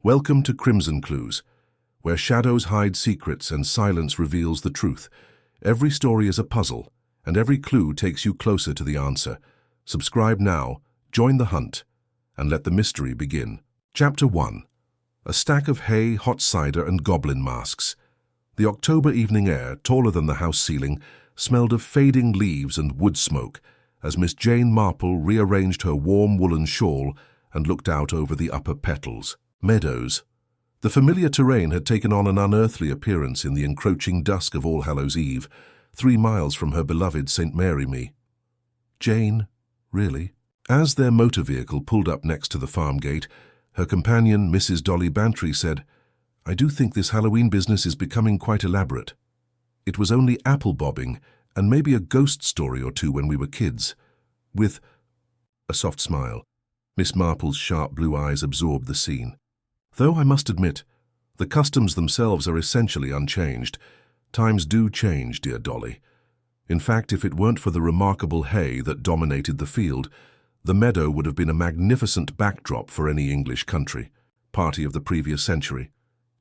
Welcome to Crimson Clues, where shadows hide secrets and silence reveals the truth. Every story is a puzzle, and every clue takes you closer to the answer. Subscribe now, join the hunt, and let the mystery begin. Chapter 1. A stack of hay, hot cider, and goblin masks. The October evening air, taller than the house ceiling, smelled of fading leaves and wood smoke as Miss Jane Marple rearranged her warm woolen shawl and looked out over the upper petals. Meadows. The familiar terrain had taken on an unearthly appearance in the encroaching dusk of All Hallows Eve, 3 miles from her beloved St. Mary Me. Jane, really? As their motor vehicle pulled up next to the farm gate, her companion, Mrs. Dolly Bantry, said, "I do think this Halloween business is becoming quite elaborate. It was only apple bobbing and maybe a ghost story or two when we were kids." With a soft smile, Miss Marple's sharp blue eyes absorbed the scene. "Though I must admit, the customs themselves are essentially unchanged. Times do change, dear Dolly. In fact, if it weren't for the remarkable hay that dominated the field, the meadow would have been a magnificent backdrop for any English country party of the previous century.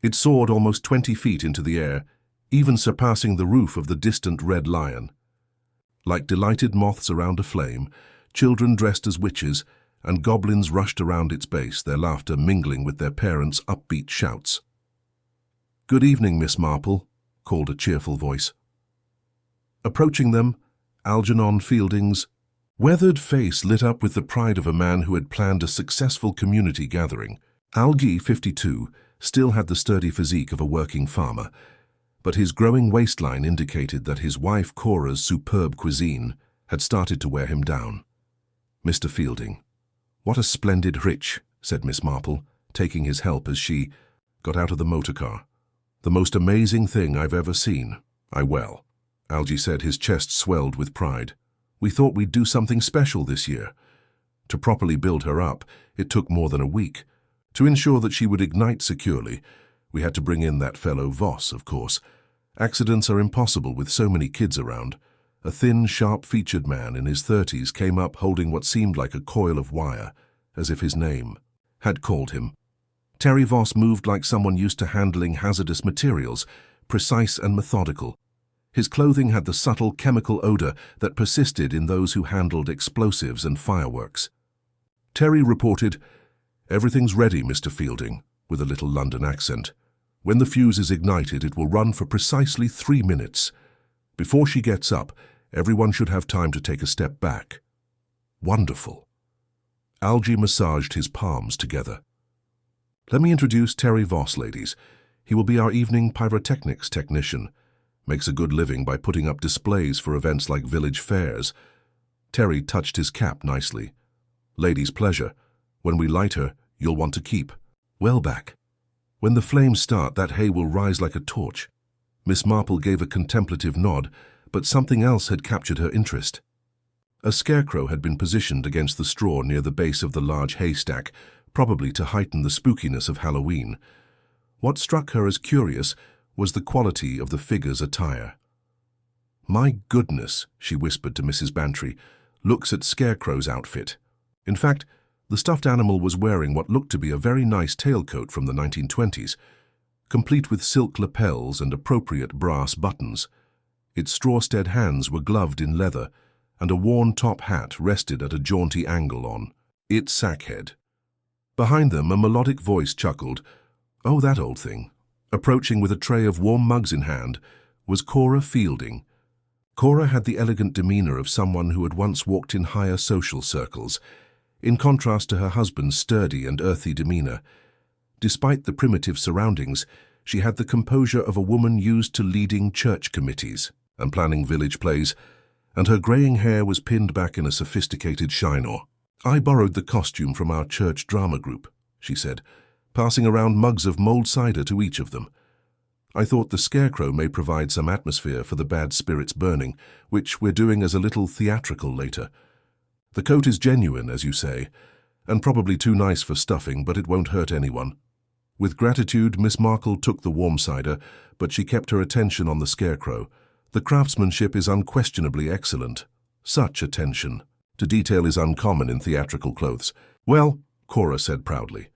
It soared almost 20 feet into the air, even surpassing the roof of the distant Red Lion. Like delighted moths around a flame, children dressed as witches and goblins rushed around its base, their laughter mingling with their parents' upbeat shouts. "Good evening, Miss Marple," called a cheerful voice. Approaching them, Algernon Fielding's weathered face lit up with the pride of a man who had planned a successful community gathering. Algie, 52, still had the sturdy physique of a working farmer, but his growing waistline indicated that his wife Cora's superb cuisine had started to wear him down. "Mr. Fielding." "What a splendid rich," said Miss Marple, taking his help as she got out of the motor car. "The most amazing thing I've ever seen." Well," Algie said, his chest swelled with pride. "We thought we'd do something special this year." To properly build her up, it took more than a week. To ensure that she would ignite securely, we had to bring in that fellow Voss, of course. Accidents are impossible with so many kids around. A thin, sharp-featured man in his 30s came up holding what seemed like a coil of wire, as if his name had called him. Terry Voss moved like someone used to handling hazardous materials, precise and methodical. His clothing had the subtle chemical odor that persisted in those who handled explosives and fireworks. Terry reported, "Everything's ready, Mr. Fielding," with a little London accent. "When the fuse is ignited, it will run for precisely 3 minutes. Before she gets up, everyone should have time to take a step back." "Wonderful." Algie massaged his palms together. "Let me introduce Terry Voss, ladies. He will be our evening pyrotechnics technician. Makes a good living by putting up displays for events like village fairs." Terry touched his cap nicely. "Lady's pleasure. When we light her, you'll want to keep well back. When the flames start, that hay will rise like a torch." Miss Marple gave a contemplative nod, but something else had captured her interest. A scarecrow had been positioned against the straw near the base of the large haystack, probably to heighten the spookiness of Halloween. What struck her as curious was the quality of the figure's attire. "My goodness," she whispered to Mrs. Bantry, "looks at Scarecrow's outfit." In fact, the stuffed animal was wearing what looked to be a very nice tailcoat from the 1920s, complete with silk lapels and appropriate brass buttons. Its straw-stead hands were gloved in leather, and a worn top hat rested at a jaunty angle on its sackhead. Behind them, a melodic voice chuckled, "Oh, that old thing." Approaching with a tray of warm mugs in hand was Cora Fielding. Cora had the elegant demeanor of someone who had once walked in higher social circles, in contrast to her husband's sturdy and earthy demeanor. Despite the primitive surroundings, she had the composure of a woman used to leading church committees and planning village plays, and her graying hair was pinned back in a sophisticated chignon. "I borrowed the costume from our church drama group," she said, passing around mugs of mulled cider to each of them. "I thought the Scarecrow may provide some atmosphere for the bad spirits burning, which we're doing as a little theatrical later. The coat is genuine, as you say, and probably too nice for stuffing, but it won't hurt anyone." With gratitude, Miss Marple took the warm cider, but she kept her attention on the Scarecrow. "The craftsmanship is unquestionably excellent. Such attention to detail is uncommon in theatrical clothes." "Well," Cora said proudly,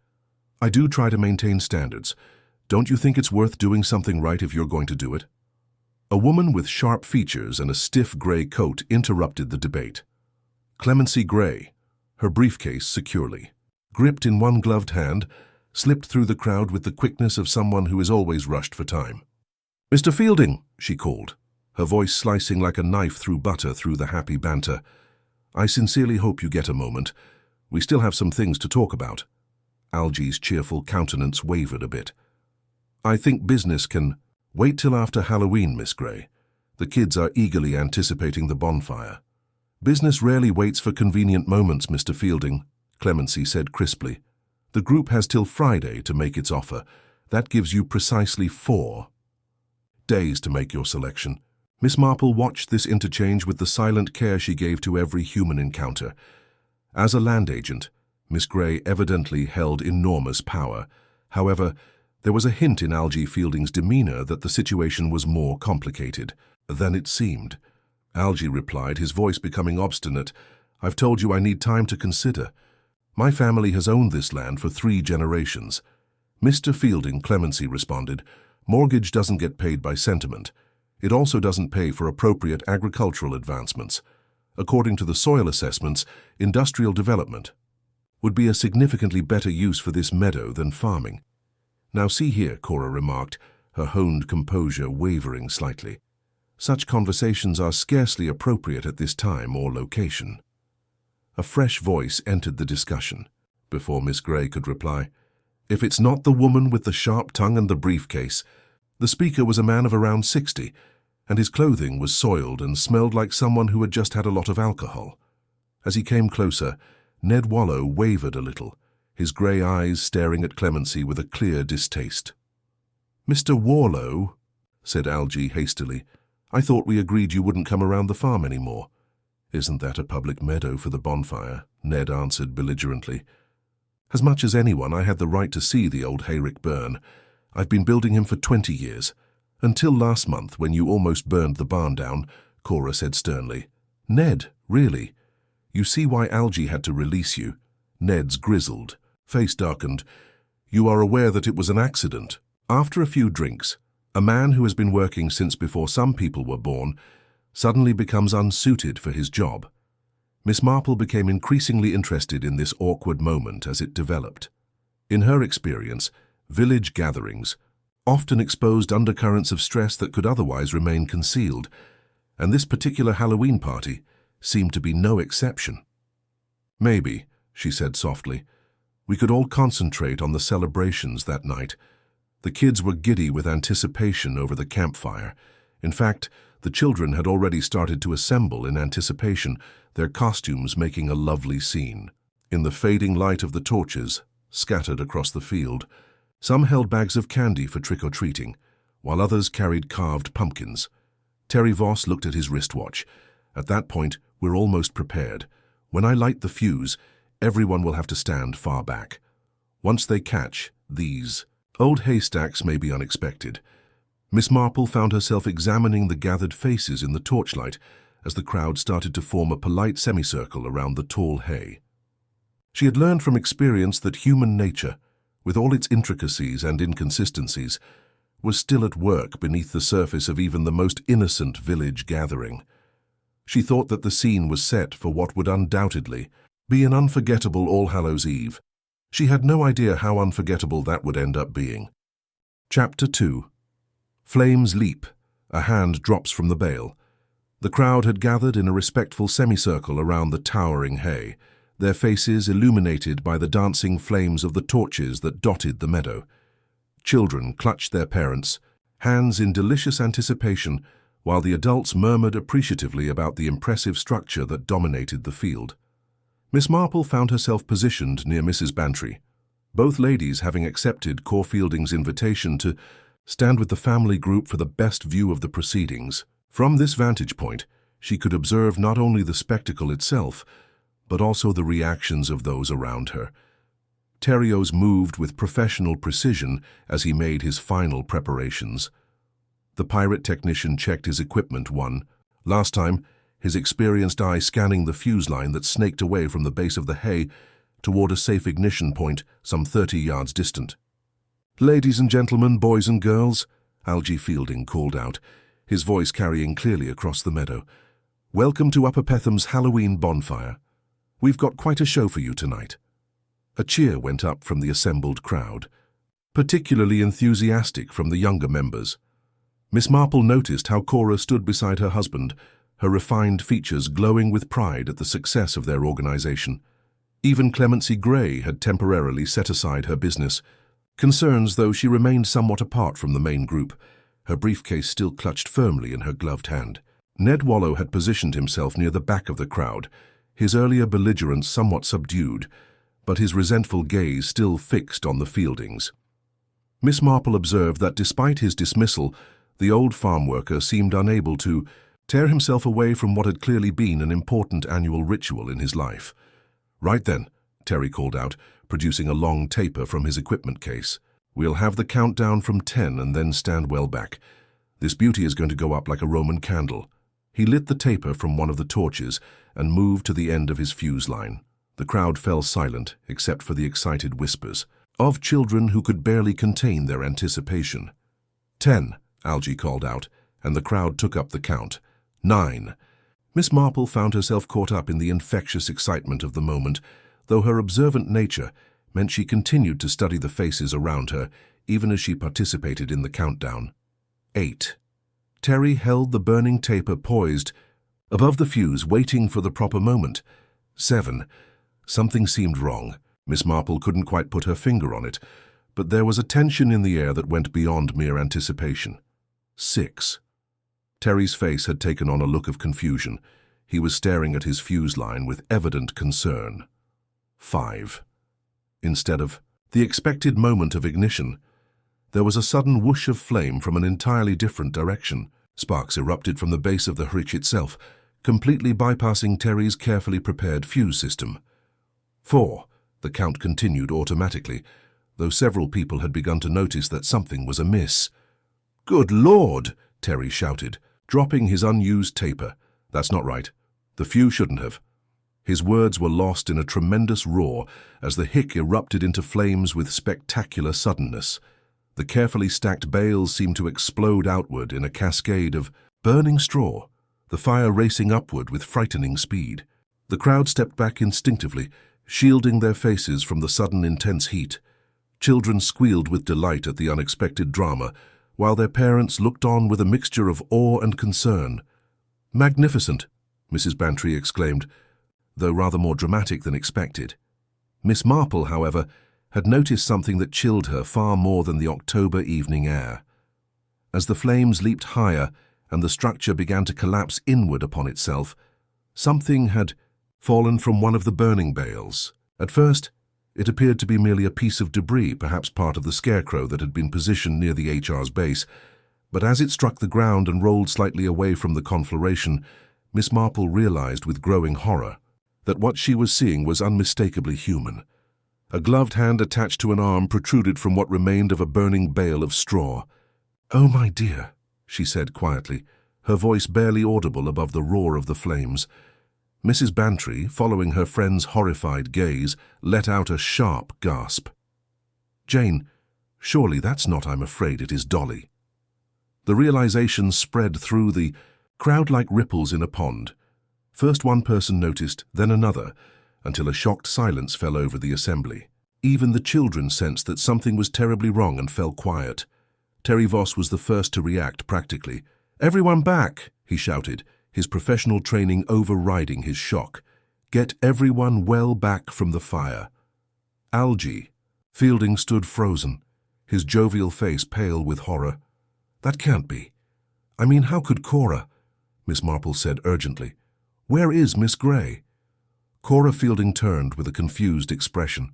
I do try to maintain standards. Don't you think it's worth doing something right if you're going to do it? A woman with sharp features and a stiff gray coat interrupted the debate. Clemency Gray, her briefcase securely, gripped in one gloved hand, slipped through the crowd with the quickness of someone who is always rushed for time. "Mr. Fielding," she called, her voice slicing like a knife through butter through the happy banter. "I sincerely hope you get a moment. We still have some things to talk about." Algie's cheerful countenance wavered a bit. "I think business can wait till after Halloween, Miss Gray. The kids are eagerly anticipating the bonfire." "Business rarely waits for convenient moments, Mr. Fielding," Clemency said crisply. "The group has till Friday to make its offer. That gives you precisely 4 days to make your selection." Miss Marple watched this interchange with the silent care she gave to every human encounter. As a land agent, Miss Gray evidently held enormous power. However, there was a hint in Algie Fielding's demeanor that the situation was more complicated than it seemed. Algie replied, his voice becoming obstinate, "I've told you I need time to consider. My family has owned this land for 3 generations. Mr. Fielding," Clemency responded, "mortgage doesn't get paid by sentiment. It also doesn't pay for appropriate agricultural advancements. According to the soil assessments, industrial development would be a significantly better use for this meadow than farming." "Now see here," Cora remarked, her honed composure wavering slightly. "Such conversations are scarcely appropriate at this time or location." A fresh voice entered the discussion. Before Miss Gray could reply, "If it's not the woman with the sharp tongue and the briefcase." The speaker was a man of around 60, and his clothing was soiled and smelled like someone who had just had a lot of alcohol. As he came closer, Ned Wallow wavered a little, his grey eyes staring at Clemency with a clear distaste. "Mr. Wallow," said Algie hastily, "I thought we agreed you wouldn't come around the farm anymore." "Isn't that a public meadow for the bonfire?" Ned answered belligerently. "As much as anyone, I had the right to see the old Hayrick burn. I've been building him for 20 years. Until last month, when you almost burned the barn down," Cora said sternly. "Ned, really? You see why Algie had to release you?" Ned's grizzled face darkened. "You are aware that it was an accident." After a few drinks, a man who has been working since before some people were born suddenly becomes unsuited for his job. Miss Marple became increasingly interested in this awkward moment as it developed. In her experience, village gatherings often exposed undercurrents of stress that could otherwise remain concealed, and this particular Halloween party seemed to be no exception. "Maybe," she said softly, "we could all concentrate on the celebrations that night." The kids were giddy with anticipation over the campfire. In fact, the children had already started to assemble in anticipation, their costumes making a lovely scene. In the fading light of the torches, scattered across the field, some held bags of candy for trick-or-treating, while others carried carved pumpkins. Terry Voss looked at his wristwatch. "At that point, we're almost prepared. When I light the fuse, everyone will have to stand far back. Once they catch these old haystacks may be unexpected." Miss Marple found herself examining the gathered faces in the torchlight as the crowd started to form a polite semicircle around the tall hay. She had learned from experience that human nature, with all its intricacies and inconsistencies, was still at work beneath the surface of even the most innocent village gathering. She thought that the scene was set for what would undoubtedly be an unforgettable All Hallows Eve. She had no idea how unforgettable that would end up being. Chapter 2. Flames leap. A hand drops from the bale. The crowd had gathered in a respectful semicircle around the towering hay, their faces illuminated by the dancing flames of the torches that dotted the meadow. Children clutched their parents, hands in delicious anticipation, while the adults murmured appreciatively about the impressive structure that dominated the field. Miss Marple found herself positioned near Mrs. Bantry, both ladies having accepted Cor Fielding's invitation to stand with the family group for the best view of the proceedings. From this vantage point, she could observe not only the spectacle itself, but also the reactions of those around her. Terrios moved with professional precision as he made his final preparations. The pirate technician checked his equipment last time, his experienced eye scanning the fuse line that snaked away from the base of the hay toward a safe ignition point some 30 yards distant. "Ladies and gentlemen, boys and girls," Algy Fielding called out, his voice carrying clearly across the meadow. "Welcome to Upper Petham's Halloween bonfire. We've got quite a show for you tonight." A cheer went up from the assembled crowd, particularly enthusiastic from the younger members. Miss Marple noticed how Cora stood beside her husband, her refined features glowing with pride at the success of their organization. Even Clemency Gray had temporarily set aside her business concerns, though she remained somewhat apart from the main group, her briefcase still clutched firmly in her gloved hand. Ned Wallow had positioned himself near the back of the crowd, his earlier belligerence somewhat subdued, but his resentful gaze still fixed on the Fieldings. Miss Marple observed that despite his dismissal, the old farm worker seemed unable to tear himself away from what had clearly been an important annual ritual in his life. "Right then," Terry called out, producing a long taper from his equipment case. "We'll have the countdown from 10 and then stand well back. This beauty is going to go up like a Roman candle." He lit the taper from one of the torches and moved to the end of his fuse line. The crowd fell silent, except for the excited whispers of children who could barely contain their anticipation. 10, Algy called out, and the crowd took up the count. 9. Miss Marple found herself caught up in the infectious excitement of the moment, though her observant nature meant she continued to study the faces around her, even as she participated in the countdown. 8. Terry held the burning taper poised above the fuse, waiting for the proper moment. 7. Something seemed wrong. Miss Marple couldn't quite put her finger on it, but there was a tension in the air that went beyond mere anticipation. 6. Terry's face had taken on a look of confusion. He was staring at his fuse line with evident concern. 5. Instead of the expected moment of ignition, there was a sudden whoosh of flame from an entirely different direction. Sparks erupted from the base of the Hayrick itself, completely bypassing Terry's carefully prepared fuse system. 4. The count continued automatically, though several people had begun to notice that something was amiss. "Good Lord!" Terry shouted, dropping his unused taper. "That's not right. The fuse shouldn't have." His words were lost in a tremendous roar as the Hayrick erupted into flames with spectacular suddenness. The carefully stacked bales seemed to explode outward in a cascade of burning straw, the fire racing upward with frightening speed. The crowd stepped back instinctively, shielding their faces from the sudden intense heat. Children squealed with delight at the unexpected drama, while their parents looked on with a mixture of awe and concern. "Magnificent," Mrs. Bantry exclaimed, though rather more dramatic than expected. Miss Marple, however, had noticed something that chilled her far more than the October evening air. As the flames leaped higher and the structure began to collapse inward upon itself, something had fallen from one of the burning bales. At first, it appeared to be merely a piece of debris, perhaps part of the scarecrow that had been positioned near the HR's base, but as it struck the ground and rolled slightly away from the conflagration, Miss Marple realized with growing horror that what she was seeing was unmistakably human. A gloved hand attached to an arm protruded from what remained of a burning bale of straw. "Oh, my dear," she said quietly, her voice barely audible above the roar of the flames. Mrs. Bantry, following her friend's horrified gaze, let out a sharp gasp. "Jane, surely that's not, I'm afraid it is Dolly." The realization spread through the crowd like ripples in a pond. First one person noticed, then another, until a shocked silence fell over the assembly. Even the children sensed that something was terribly wrong and fell quiet. Terry Voss was the first to react practically. "Everyone back!" he shouted, his professional training overriding his shock. "Get everyone well back from the fire." Algy Fielding stood frozen, his jovial face pale with horror. "That can't be. I mean, how could Cora?" Miss Marple said urgently. "Where is Miss Gray?" Cora Fielding turned with a confused expression.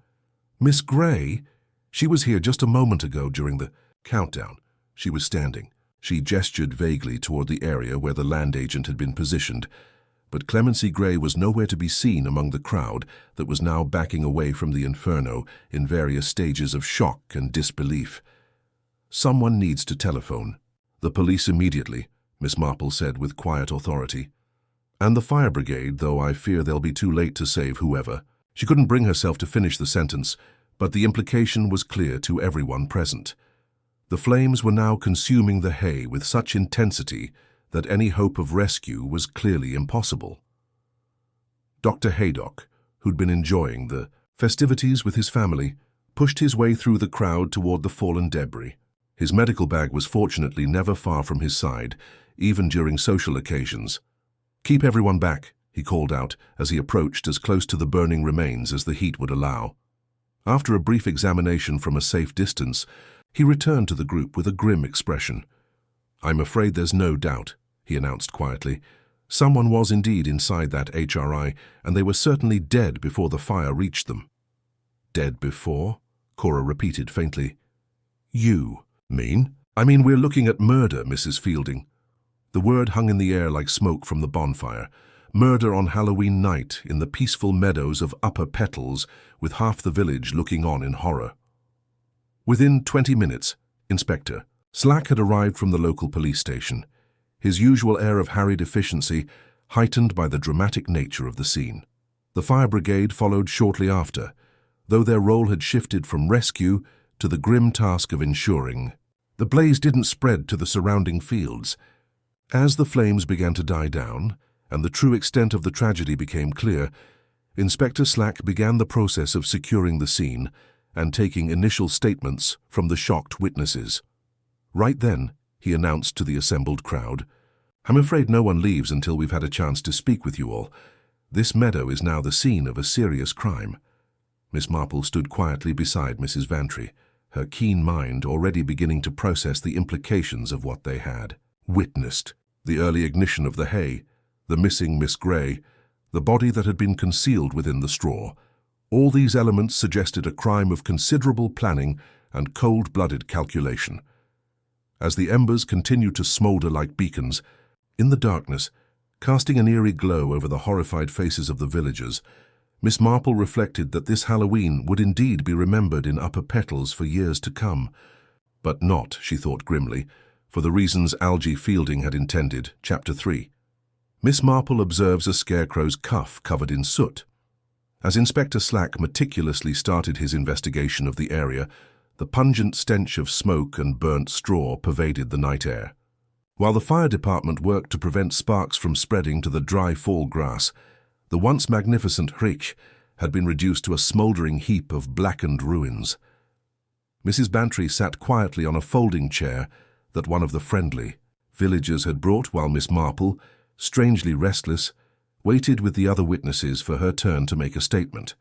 "Miss Gray? She was here just a moment ago during the countdown." She was standing. She gestured vaguely toward the area where the land agent had been positioned, but Clemency Gray was nowhere to be seen among the crowd that was now backing away from the inferno in various stages of shock and disbelief. "Someone needs to telephone." "The police immediately," Miss Marple said with quiet authority. "And the fire brigade, though I fear they'll be too late to save whoever." She couldn't bring herself to finish the sentence, but the implication was clear to everyone present. The flames were now consuming the hay with such intensity that any hope of rescue was clearly impossible. Dr. Haydock, who'd been enjoying the festivities with his family, pushed his way through the crowd toward the fallen debris. His medical bag was fortunately never far from his side, even during social occasions. "Keep everyone back," he called out as he approached as close to the burning remains as the heat would allow. After a brief examination from a safe distance, he returned to the group with a grim expression. "I'm afraid there's no doubt," he announced quietly. "Someone was indeed inside that HRI, and they were certainly dead before the fire reached them." "Dead before?" Cora repeated faintly. "You mean?" "I mean, we're looking at murder, Mrs. Fielding." The word hung in the air like smoke from the bonfire. Murder on Halloween night in the peaceful meadows of Upper Petals, with half the village looking on in horror. Within 20 minutes, Inspector Slack had arrived from the local police station, his usual air of harried efficiency heightened by the dramatic nature of the scene. The fire brigade followed shortly after, though their role had shifted from rescue to the grim task of ensuring the blaze didn't spread to the surrounding fields. As the flames began to die down, and the true extent of the tragedy became clear, Inspector Slack began the process of securing the scene and taking initial statements from the shocked witnesses. Right then, he announced to the assembled crowd, "I'm afraid no one leaves until we've had a chance to speak with you all. This meadow is now the scene of a serious crime." Miss Marple stood quietly beside Mrs. Vantry, her keen mind already beginning to process the implications of what they had witnessed: the early ignition of the hay, the missing Miss Gray, the body that had been concealed within the straw. All these elements suggested a crime of considerable planning and cold-blooded calculation. As the embers continued to smolder like beacons, in the darkness, casting an eerie glow over the horrified faces of the villagers, Miss Marple reflected that this Halloween would indeed be remembered in Upper Petals for years to come. But not, she thought grimly, for the reasons Algie Fielding had intended. Chapter 3. Miss Marple observes a scarecrow's cuff covered in soot. As Inspector Slack meticulously started his investigation of the area, the pungent stench of smoke and burnt straw pervaded the night air. While the fire department worked to prevent sparks from spreading to the dry fall grass, the once magnificent Hayrick had been reduced to a smouldering heap of blackened ruins. Mrs. Bantry sat quietly on a folding chair that one of the friendly villagers had brought, while Miss Marple, strangely restless, waited with the other witnesses for her turn to make a statement.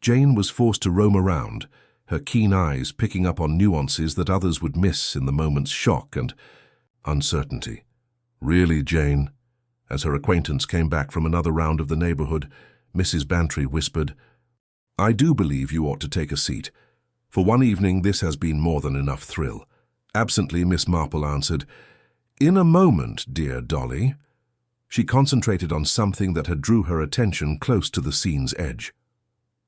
Jane was forced to roam around, her keen eyes picking up on nuances that others would miss in the moment's shock and uncertainty. "Really, Jane?" As her acquaintance came back from another round of the neighborhood, Mrs. Bantry whispered, "I do believe you ought to take a seat. For one evening this has been more than enough thrill." Absently, Miss Marple answered, "In a moment, dear Dolly." She concentrated on something that had drew her attention close to the scene's edge.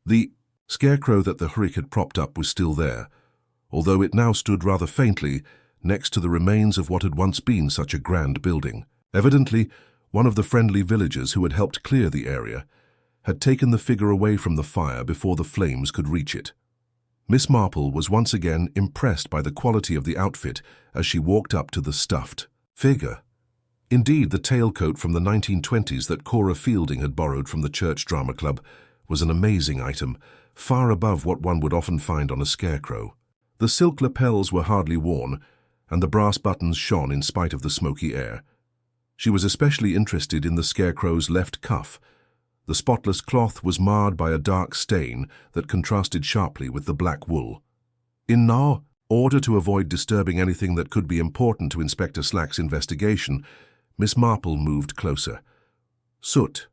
The scarecrow that the Hayrick had propped up was still there, although it now stood rather faintly next to the remains of what had once been such a grand building. Evidently, one of the friendly villagers who had helped clear the area had taken the figure away from the fire before the flames could reach it. Miss Marple was once again impressed by the quality of the outfit as she walked up to the stuffed figure. Indeed, the tailcoat from the 1920s that Cora Fielding had borrowed from the Church Drama Club was an amazing item, far above what one would often find on a scarecrow. The silk lapels were hardly worn, and the brass buttons shone in spite of the smoky air. She was especially interested in the scarecrow's left cuff. The spotless cloth was marred by a dark stain that contrasted sharply with the black wool. In order to avoid disturbing anything that could be important to Inspector Slack's investigation, Miss Marple moved closer. Soot.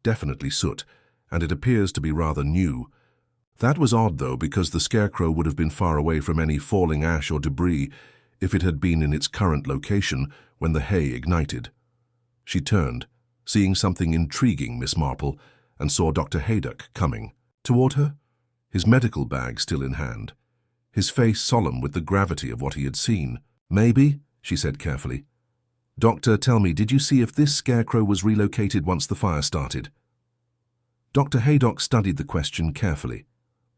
Definitely soot, and it appears to be rather new. That was odd, though, because the scarecrow would have been far away from any falling ash or debris if it had been in its current location when the hay ignited. She turned, seeing something intriguing, Miss Marple, and saw Dr. Haydock coming toward her, his medical bag still in hand, his face solemn with the gravity of what he had seen. "Maybe," she said carefully. "Doctor, tell me, did you see if this scarecrow was relocated once the fire started?" Dr. Haydock studied the question carefully.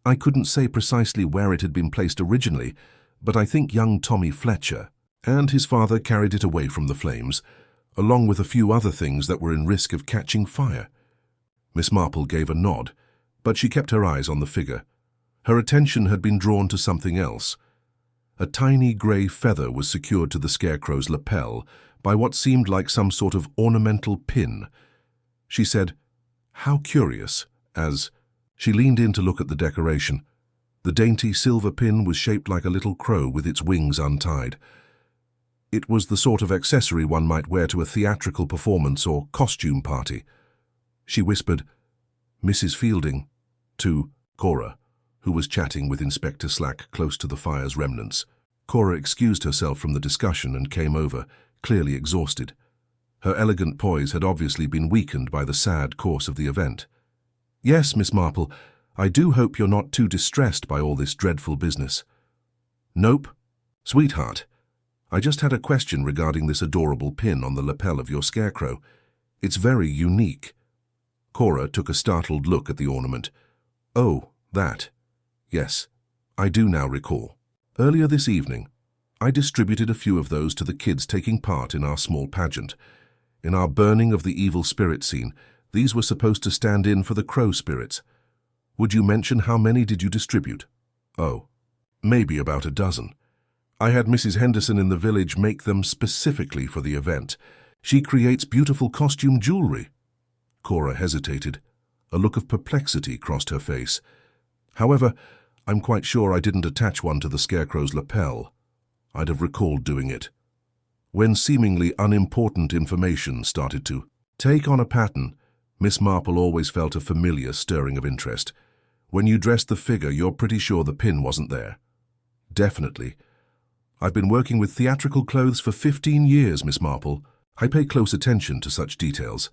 I couldn't say precisely where it had been placed originally, but I think young Tommy Fletcher and his father carried it away from the flames, along with a few other things that were in risk of catching fire. Miss Marple gave a nod, but she kept her eyes on the figure. Her attention had been drawn to something else. A tiny grey feather was secured to the scarecrow's lapel by what seemed like some sort of ornamental pin. She said, "How curious," as she leaned in to look at the decoration. The dainty silver pin was shaped like a little crow with its wings untied. It was the sort of accessory one might wear to a theatrical performance or costume party. She whispered, "Mrs. Fielding," to Cora, who was chatting with Inspector Slack close to the fire's remnants. Cora excused herself from the discussion and came over, clearly exhausted. Her elegant poise had obviously been weakened by the sad course of the event. "Yes, Miss Marple, I do hope you're not too distressed by all this dreadful business." "Nope. Sweetheart, I just had a question regarding this adorable pin on the lapel of your scarecrow. It's very unique." Cora took a startled look at the ornament. "Oh, that. Yes, I do now recall. Earlier this evening, I distributed a few of those to the kids taking part in our small pageant. In our burning of the evil spirit scene, these were supposed to stand in for the crow spirits. Would you mention how many did you distribute?" "Oh, maybe about a dozen. I had Mrs. Henderson in the village make them specifically for the event. She creates beautiful costume jewelry." Cora hesitated. A look of perplexity crossed her face. "However, I'm quite sure I didn't attach one to the scarecrow's lapel. I'd have recalled doing it." When seemingly unimportant information started to take on a pattern, Miss Marple always felt a familiar stirring of interest. "When you dressed the figure, you're pretty sure the pin wasn't there?" "Definitely. I've been working with theatrical clothes for 15 years, Miss Marple. I pay close attention to such details.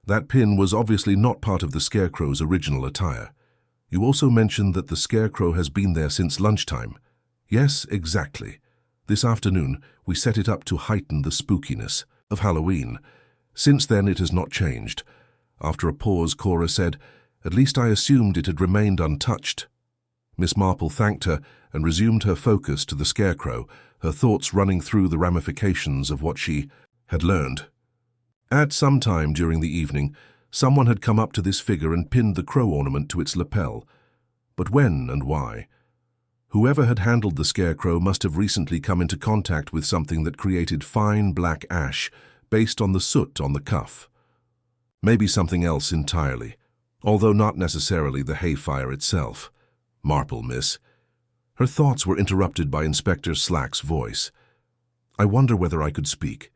That pin was obviously not part of the scarecrow's original attire. You also mentioned that the scarecrow has been there since lunchtime." "Yes, exactly. This afternoon, we set it up to heighten the spookiness of Halloween. Since then, it has not changed." After a pause, Cora said, "At least I assumed it had remained untouched." Miss Marple thanked her and resumed her focus to the scarecrow, her thoughts running through the ramifications of what she had learned. At some time during the evening, someone had come up to this figure and pinned the crow ornament to its lapel. But when and why? Whoever had handled the scarecrow must have recently come into contact with something that created fine black ash based on the soot on the cuff. Maybe something else entirely, although not necessarily the hay fire itself. "Marple, miss." Her thoughts were interrupted by Inspector Slack's voice. "I wonder whether I could speak."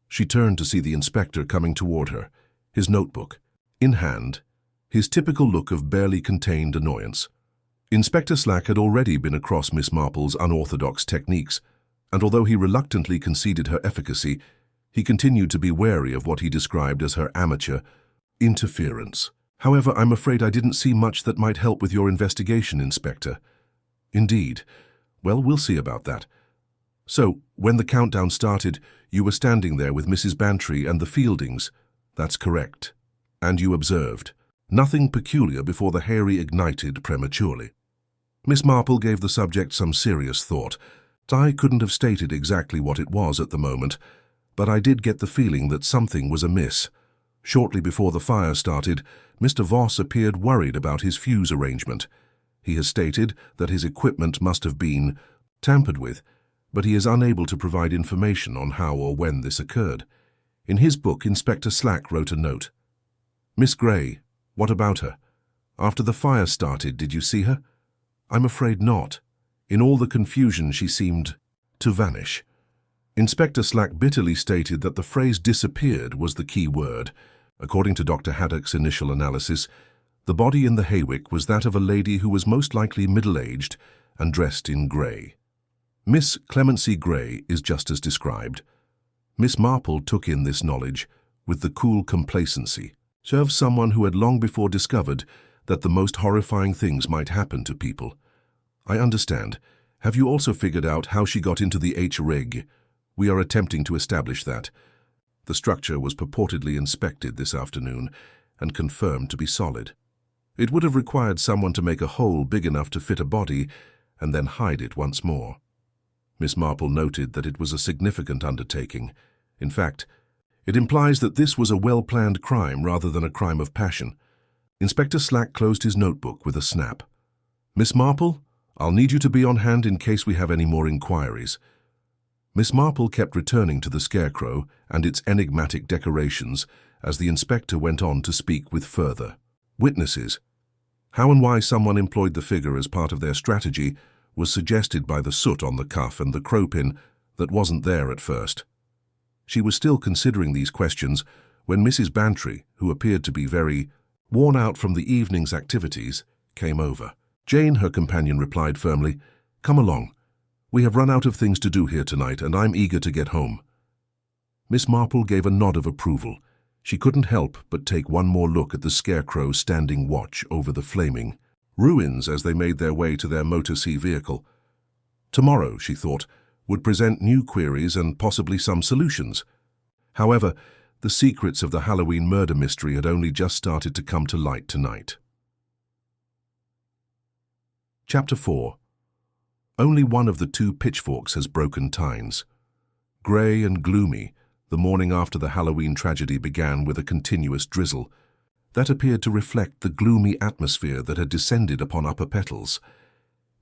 She turned to see the inspector coming toward her, his notebook in hand, his typical look of barely contained annoyance. Inspector Slack had already been across Miss Marple's unorthodox techniques, and although he reluctantly conceded her efficacy, he continued to be wary of what he described as her amateur interference. "However, I'm afraid I didn't see much that might help with your investigation, Inspector." "Indeed. Well, we'll see about that. So, when the countdown started, you were standing there with Mrs. Bantry and the Fieldings." "That's correct. And you observed nothing peculiar before the Hayrick ignited prematurely." Miss Marple gave the subject some serious thought. "I couldn't have stated exactly what it was at the moment, but I did get the feeling that something was amiss. Shortly before the fire started, Mr. Voss appeared worried about his fuse arrangement. He has stated that his equipment must have been tampered with, but he is unable to provide information on how or when this occurred. In his book, Inspector Slack wrote a note. Miss Gray, what about her? After the fire started, did you see her?" "I'm afraid not. In all the confusion, she seemed to vanish." Inspector Slack bitterly stated that the phrase disappeared was the key word. According to Dr. Haddock's initial analysis, the body in the hayrick was that of a lady who was most likely middle-aged and dressed in grey. Miss Clemency Gray is just as described. Miss Marple took in this knowledge with the cool complacency of someone who had long before discovered that the most horrifying things might happen to people. "I understand. Have you also figured out how she got into the H-rig? We are attempting to establish that. The structure was purportedly inspected this afternoon and confirmed to be solid." It would have required someone to make a hole big enough to fit a body and then hide it once more. Miss Marple noted that it was a significant undertaking. In fact, it implies that this was a well-planned crime rather than a crime of passion. Inspector Slack closed his notebook with a snap. "Miss Marple, I'll need you to be on hand in case we have any more inquiries." Miss Marple kept returning to the scarecrow and its enigmatic decorations as the inspector went on to speak with further witnesses. How and why someone employed the figure as part of their strategy was suggested by the soot on the cuff and the crowpin that wasn't there at first. She was still considering these questions when Mrs. Bantry, who appeared to be very worn out from the evening's activities, came over. "Jane," her companion replied firmly, "come along. We have run out of things to do here tonight, and I'm eager to get home." Miss Marple gave a nod of approval. She couldn't help but take one more look at the scarecrow standing watch over the flaming ruins as they made their way to their motor-C vehicle. Tomorrow, she thought, would present new queries and possibly some solutions. However, the secrets of the Halloween murder mystery had only just started to come to light tonight. Chapter 4. Only one of the two pitchforks has broken tines. Grey and gloomy, the morning after the Halloween tragedy began with a continuous drizzle that appeared to reflect the gloomy atmosphere that had descended upon Upper Petals.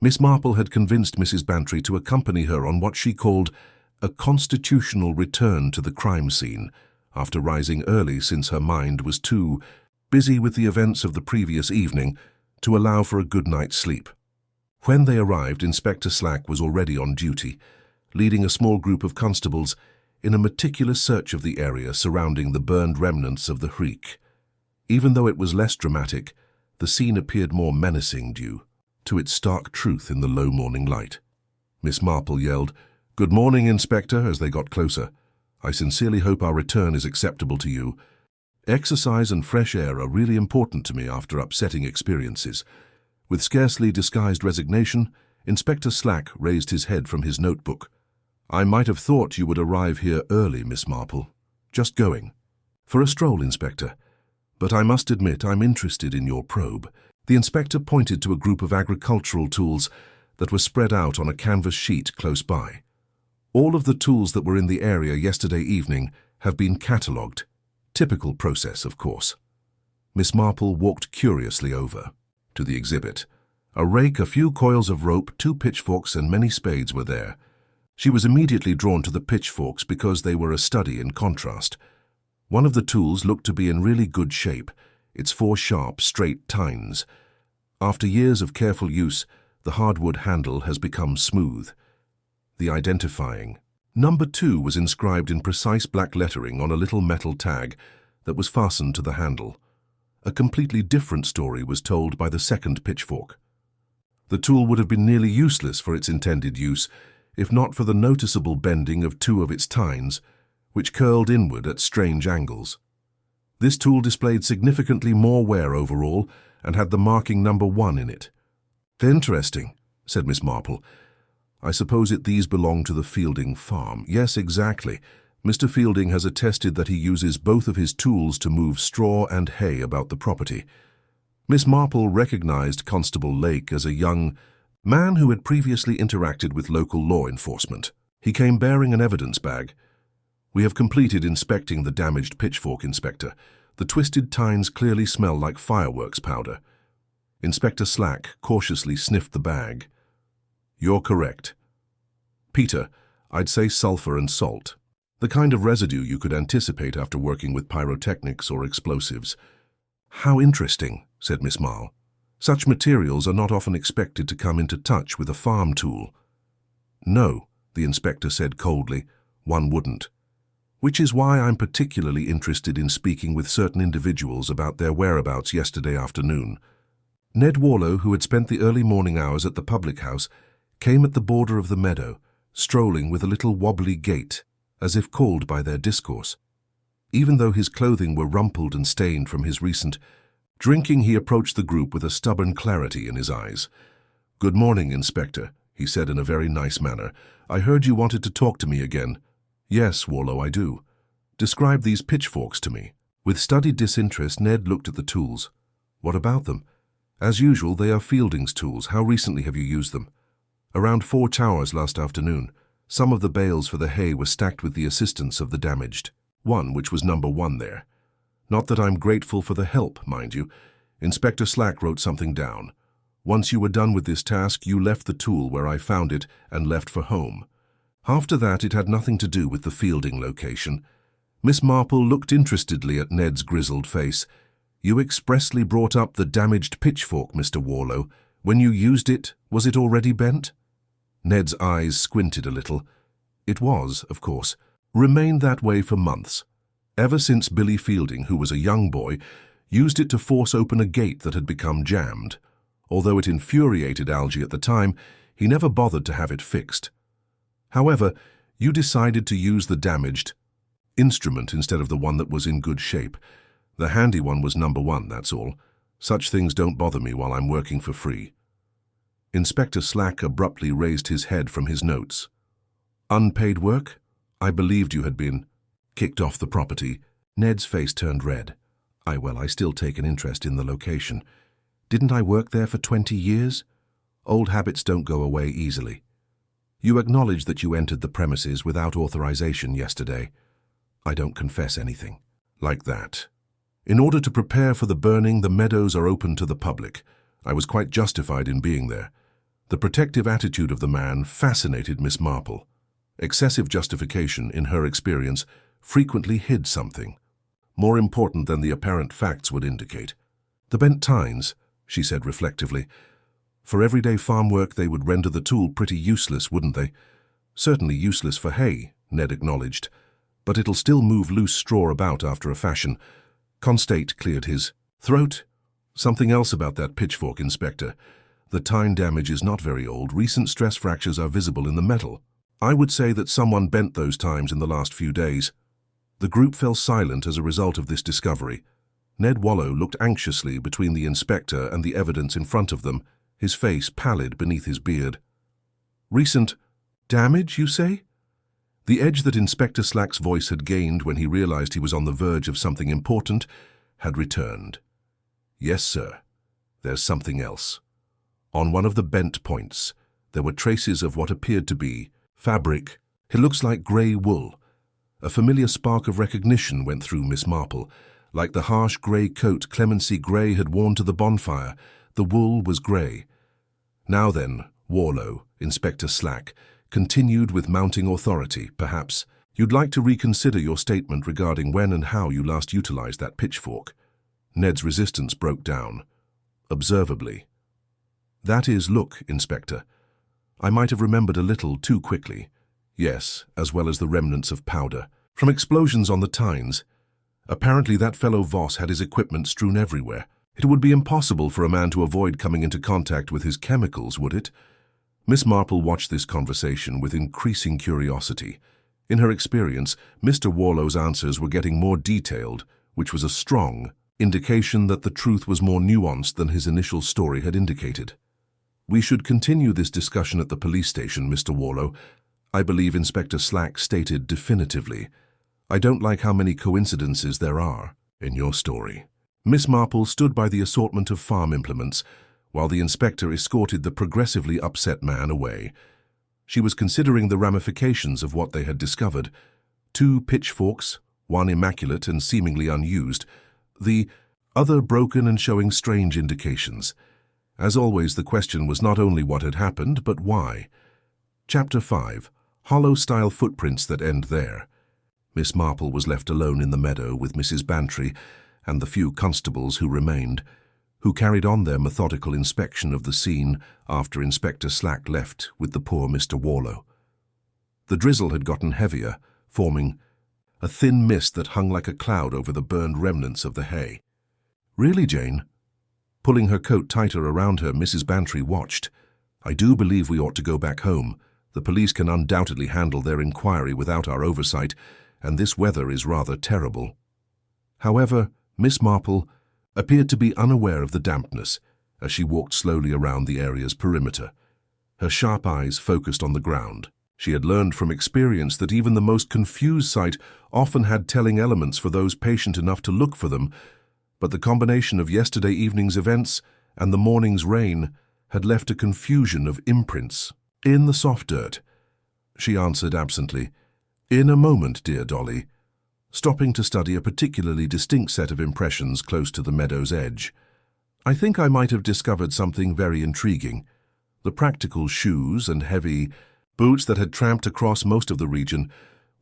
Miss Marple had convinced Mrs. Bantry to accompany her on what she called a constitutional return to the crime scene, after rising early since her mind was too busy with the events of the previous evening to allow for a good night's sleep. When they arrived, Inspector Slack was already on duty, leading a small group of constables in a meticulous search of the area surrounding the burned remnants of the Hayrick. Even though it was less dramatic, the scene appeared more menacing due to its stark truth in the low morning light. Miss Marple yelled, "Good morning, Inspector," as they got closer. "I sincerely hope our return is acceptable to you. Exercise and fresh air are really important to me after upsetting experiences." With scarcely disguised resignation, Inspector Slack raised his head from his notebook. "I might have thought you would arrive here early, Miss Marple. Just going." "For a stroll, Inspector. But I must admit I'm interested in your probe." The inspector pointed to a group of agricultural tools that were spread out on a canvas sheet close by. "All of the tools that were in the area yesterday evening have been catalogued. Typical process, of course." Miss Marple walked curiously over to the exhibit. A rake, a few coils of rope, 2 pitchforks, and many spades were there. She was immediately drawn to the pitchforks because they were a study in contrast. One of the tools looked to be in really good shape, its 4 sharp, straight tines. After years of careful use, the hardwood handle has become smooth. The identifying number 2 was inscribed in precise black lettering on a little metal tag that was fastened to the handle. A completely different story was told by the second pitchfork. The tool would have been nearly useless for its intended use, if not for the noticeable bending of 2 of its tines, which curled inward at strange angles. This tool displayed significantly more wear overall and had the marking number 1 in it. "Interesting," said Miss Marple. "I suppose these belong to the Fielding farm." "Yes, exactly. Mr. Fielding has attested that he uses both of his tools to move straw and hay about the property." Miss Marple recognized Constable Lake as a young man who had previously interacted with local law enforcement. He came bearing an evidence bag. "We have completed inspecting the damaged pitchfork, Inspector. The twisted tines clearly smell like fireworks powder." Inspector Slack cautiously sniffed the bag. "You're correct. Peter, I'd say sulfur and salt. The kind of residue you could anticipate after working with pyrotechnics or explosives." "How interesting," said Miss Marple. "Such materials are not often expected to come into touch with a farm tool." "No," the inspector said coldly, "one wouldn't. Which is why I'm particularly interested in speaking with certain individuals about their whereabouts yesterday afternoon." Ned Warlow, who had spent the early morning hours at the public house, came at the border of the meadow, strolling with a little wobbly gait, as if called by their discourse. Even though his clothing were rumpled and stained from his recent drinking, he approached the group with a stubborn clarity in his eyes. "Good morning, Inspector," he said in a very nice manner. "I heard you wanted to talk to me again." "Yes, Warlow, I do. Describe these pitchforks to me." With studied disinterest, Ned looked at the tools. "What about them?" As usual, they are Fielding's tools. How recently have you used them? Around 4 hours last afternoon. Some of the bales for the hay were stacked with the assistance of the damaged. One, which was number 1 there. Not that I'm grateful for the help, mind you. Inspector Slack wrote something down. Once you were done with this task, you left the tool where I found it and left for home. After that, it had nothing to do with the Fielding location. Miss Marple looked interestedly at Ned's grizzled face. You expressly brought up the damaged pitchfork, Mr. Warlow. When you used it, was it already bent? Ned's eyes squinted a little. It was, of course. Remained that way for months. Ever since Billy Fielding, who was a young boy, used it to force open a gate that had become jammed. Although it infuriated Algie at the time, he never bothered to have it fixed. However, you decided to use the damaged instrument instead of the one that was in good shape. The handy one was number 1, that's all. Such things don't bother me while I'm working for free. Inspector Slack abruptly raised his head from his notes. Unpaid work? I believed you had been kicked off the property. Ned's face turned red. I still take an interest in the location. Didn't I work there for 20 years? Old habits don't go away easily. You acknowledge that you entered the premises without authorization yesterday. I don't confess anything. Like that. In order to prepare for the burning, the meadows are open to the public. I was quite justified in being there. The protective attitude of the man fascinated Miss Marple. Excessive justification, in her experience, frequently hid something, more important than the apparent facts would indicate. The bent tines, she said reflectively. For everyday farm work, they would render the tool pretty useless, wouldn't they? Certainly useless for hay, Ned acknowledged. But it'll still move loose straw about after a fashion. Constate cleared his throat. Something else about that pitchfork, Inspector. The tine damage is not very old. Recent stress fractures are visible in the metal. I would say that someone bent those tines in the last few days. The group fell silent as a result of this discovery. Ned Wallow looked anxiously between the inspector and the evidence in front of them, his face pallid beneath his beard. Recent damage, you say? The edge that Inspector Slack's voice had gained when he realized he was on the verge of something important had returned. Yes, sir. There's something else. On one of the bent points, there were traces of what appeared to be fabric. It looks like grey wool. A familiar spark of recognition went through Miss Marple. Like the harsh grey coat Clemency Grey had worn to the bonfire, the wool was grey. Now then, Warlow, Inspector Slack, continued with mounting authority, perhaps. You'd like to reconsider your statement regarding when and how you last utilized that pitchfork. Ned's resistance broke down. Observably. That is, look, Inspector. I might have remembered a little too quickly. Yes, as well as the remnants of powder. From explosions on the tines. Apparently that fellow Voss had his equipment strewn everywhere. It would be impossible for a man to avoid coming into contact with his chemicals, would it? Miss Marple watched this conversation with increasing curiosity. In her experience, Mr. Warlow's answers were getting more detailed, which was a strong indication that the truth was more nuanced than his initial story had indicated. We should continue this discussion at the police station, Mr. Warlow. I believe Inspector Slack stated definitively. I don't like how many coincidences there are in your story. Miss Marple stood by the assortment of farm implements, while the inspector escorted the progressively upset man away. She was considering the ramifications of what they had discovered. 2 pitchforks, one immaculate and seemingly unused, the other broken and showing strange indications. As always, the question was not only what had happened, but why. Chapter 5. Hollow-style footprints that end there. Miss Marple was left alone in the meadow with Mrs. Bantry and the few constables who remained, who carried on their methodical inspection of the scene after Inspector Slack left with the poor Mr. Warlow. The drizzle had gotten heavier, forming a thin mist that hung like a cloud over the burned remnants of the hay. Really, Jane? Pulling her coat tighter around her, Mrs. Bantry watched. I do believe we ought to go back home. The police can undoubtedly handle their inquiry without our oversight, and this weather is rather terrible. However, Miss Marple appeared to be unaware of the dampness as she walked slowly around the area's perimeter. Her sharp eyes focused on the ground. She had learned from experience that even the most confused sight often had telling elements for those patient enough to look for them, but the combination of yesterday evening's events and the morning's rain had left a confusion of imprints in the soft dirt. She answered absently, "In a moment, dear Dolly," stopping to study a particularly distinct set of impressions close to the meadow's edge. "I think I might have discovered something very intriguing. The practical shoes and heavy boots that had tramped across most of the region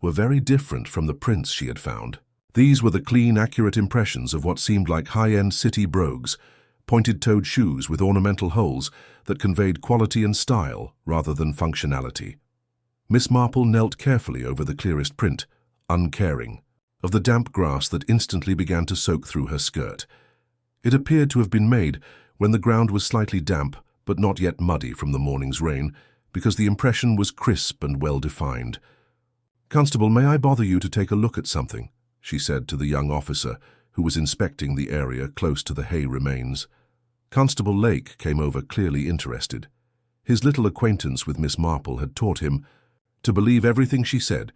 were very different from the prints she had found. These were the clean, accurate impressions of what seemed like high-end city brogues, pointed-toed shoes with ornamental holes that conveyed quality and style rather than functionality." Miss Marple knelt carefully over the clearest print, uncaring, of the damp grass that instantly began to soak through her skirt. It appeared to have been made when the ground was slightly damp but not yet muddy from the morning's rain, because the impression was crisp and well-defined. "Constable, may I bother you to take a look at something?" she said to the young officer who was inspecting the area close to the hay remains. Constable Lake came over clearly interested. His little acquaintance with Miss Marple had taught him to believe everything she said,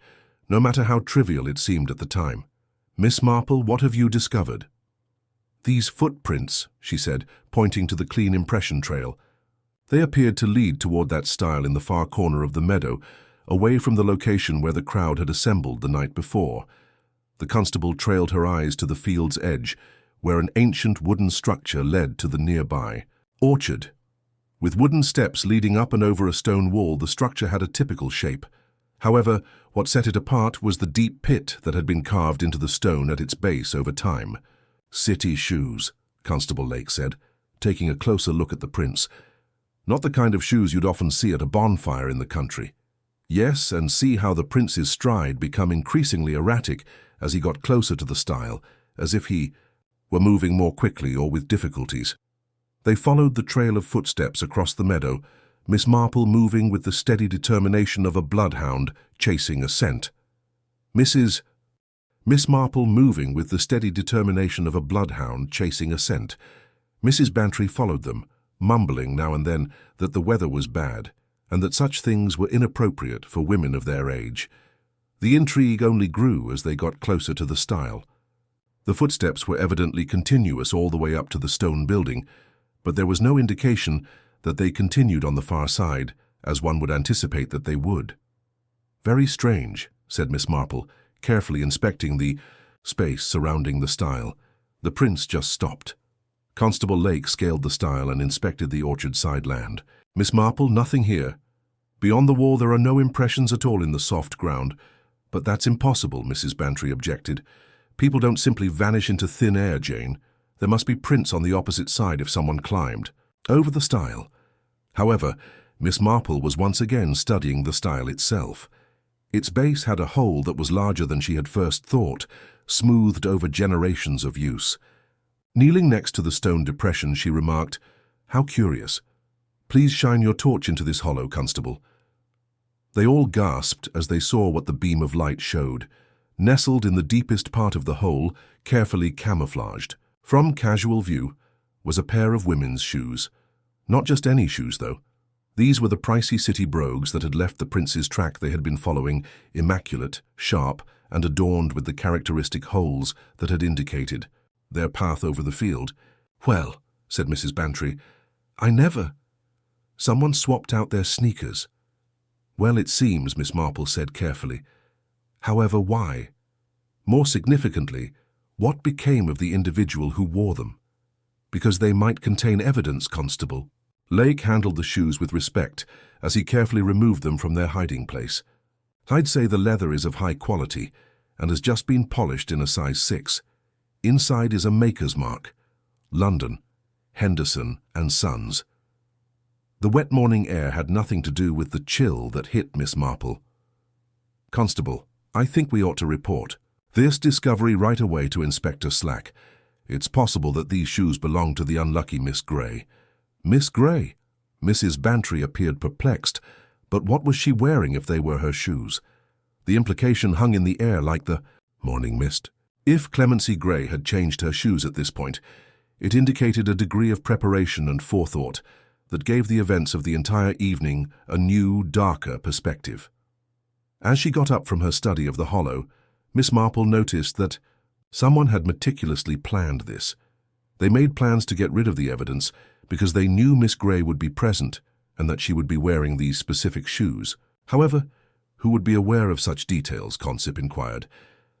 no matter how trivial it seemed at the time. "Miss Marple, what have you discovered?" "These footprints," she said, pointing to the clean impression trail. "They appeared to lead toward that stile in the far corner of the meadow, away from the location where the crowd had assembled the night before." The constable trailed her eyes to the field's edge, where an ancient wooden structure led to the nearby orchard. With wooden steps leading up and over a stone wall, the structure had a typical shape. However, what set it apart was the deep pit that had been carved into the stone at its base over time. "City shoes," Constable Lake said, taking a closer look at the prints. "Not the kind of shoes you'd often see at a bonfire in the country." "Yes, and see how the prince's stride became increasingly erratic as he got closer to the stile, as if he were moving more quickly or with difficulties." They followed the trail of footsteps across the meadow, Miss Marple moving with the steady determination of a bloodhound chasing a scent. Miss Marple moving with the steady determination of a bloodhound chasing a scent. Mrs. Bantry followed them, mumbling now and then that the weather was bad, and that such things were inappropriate for women of their age. The intrigue only grew as they got closer to the stile. The footsteps were evidently continuous all the way up to the stone building, but there was no indication that they continued on the far side, as one would anticipate that they would. "Very strange," said Miss Marple, carefully inspecting the space surrounding the stile. The prince just stopped. Constable Lake scaled the stile and inspected the orchard side land. "Miss Marple, nothing here. Beyond the wall there are no impressions at all in the soft ground." "But that's impossible," Mrs. Bantry objected. "People don't simply vanish into thin air, Jane. There must be prints on the opposite side if someone climbed over the stile." However, Miss Marple was once again studying the stile itself. Its base had a hole that was larger than she had first thought, smoothed over generations of use. Kneeling next to the stone depression, she remarked, "How curious. Please shine your torch into this hollow, Constable." They all gasped as they saw what the beam of light showed. Nestled in the deepest part of the hole, carefully camouflaged, from casual view, was a pair of women's shoes. Not just any shoes, though. These were the pricey city brogues that had left the prince's track they had been following, immaculate, sharp, and adorned with the characteristic holes that had indicated their path over the field. "Well," said Mrs. Bantry, "I never—" "Someone swapped out their sneakers." "Well, it seems," Miss Marple said carefully. "However, why? More significantly, what became of the individual who wore them? Because they might contain evidence, Constable." Lake handled the shoes with respect as he carefully removed them from their hiding place. "I'd say the leather is of high quality and has just been polished in a size 6. Inside is a maker's mark. London, Henderson and Sons." The wet morning air had nothing to do with the chill that hit Miss Marple. "Constable, I think we ought to report this discovery right away to Inspector Slack. It's possible that these shoes belong to the unlucky Miss Grey." "Miss Grey?" Mrs. Bantry appeared perplexed, but what was she wearing if they were her shoes? The implication hung in the air like the morning mist. If Clemency Grey had changed her shoes at this point, it indicated a degree of preparation and forethought that gave the events of the entire evening a new, darker perspective. As she got up from her study of the hollow, Miss Marple noticed that someone had meticulously planned this. They made plans to get rid of the evidence, because they knew Miss Grey would be present and that she would be wearing these specific shoes. However, who would be aware of such details, Consip inquired.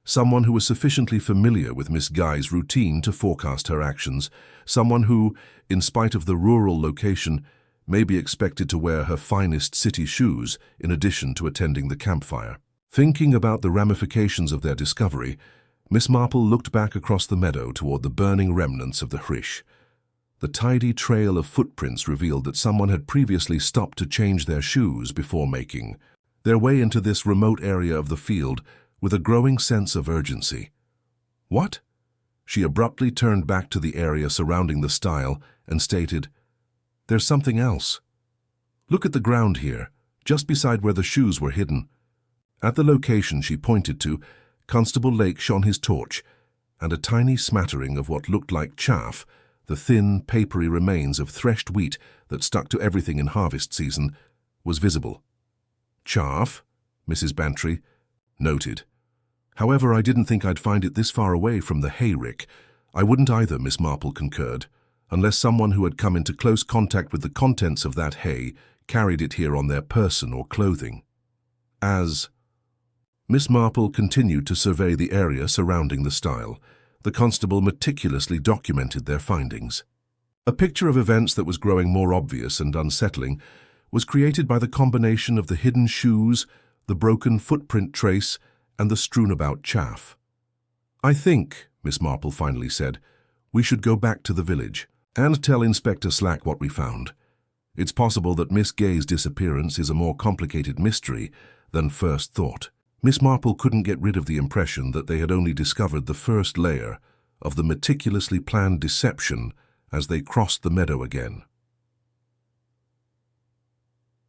Someone who was sufficiently familiar with Miss Guy's routine to forecast her actions, someone who, in spite of the rural location, may be expected to wear her finest city shoes in addition to attending the campfire. Thinking about the ramifications of their discovery, Miss Marple looked back across the meadow toward the burning remnants of the Hrish. The tidy trail of footprints revealed that someone had previously stopped to change their shoes before making their way into this remote area of the field with a growing sense of urgency. What? She abruptly turned back to the area surrounding the stile and stated, "There's something else. Look at the ground here, just beside where the shoes were hidden." At the location she pointed to, Constable Lake shone his torch, and a tiny smattering of what looked like chaff, the thin, papery remains of threshed wheat that stuck to everything in harvest season, was visible. "Chaff?" Mrs. Bantry noted. "However, I didn't think I'd find it this far away from the hayrick." "I wouldn't either," Miss Marple concurred, "unless someone who had come into close contact with the contents of that hay carried it here on their person or clothing." As Miss Marple continued to survey the area surrounding the stile, the constable meticulously documented their findings. A picture of events that was growing more obvious and unsettling was created by the combination of the hidden shoes, the broken footprint trace, and the strewn-about chaff. "I think," Miss Marple finally said, "we should go back to the village and tell Inspector Slack what we found. It's possible that Miss Gay's disappearance is a more complicated mystery than first thought." Miss Marple couldn't get rid of the impression that they had only discovered the first layer of the meticulously planned deception as they crossed the meadow again.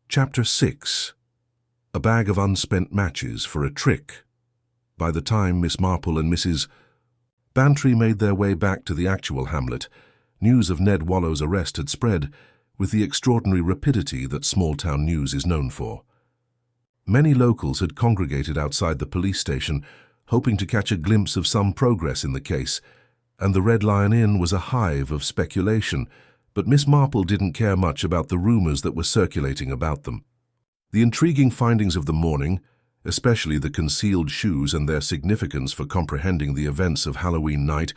Chapter 6. A bag of unspent matches for a trick. By the time Miss Marple and Mrs. Bantry made their way back to the actual hamlet, news of Ned Wallow's arrest had spread with the extraordinary rapidity that small-town news is known for. Many locals had congregated outside the police station, hoping to catch a glimpse of some progress in the case, and the Red Lion Inn was a hive of speculation, but Miss Marple didn't care much about the rumors that were circulating about them. The intriguing findings of the morning, especially the concealed shoes and their significance for comprehending the events of Halloween night,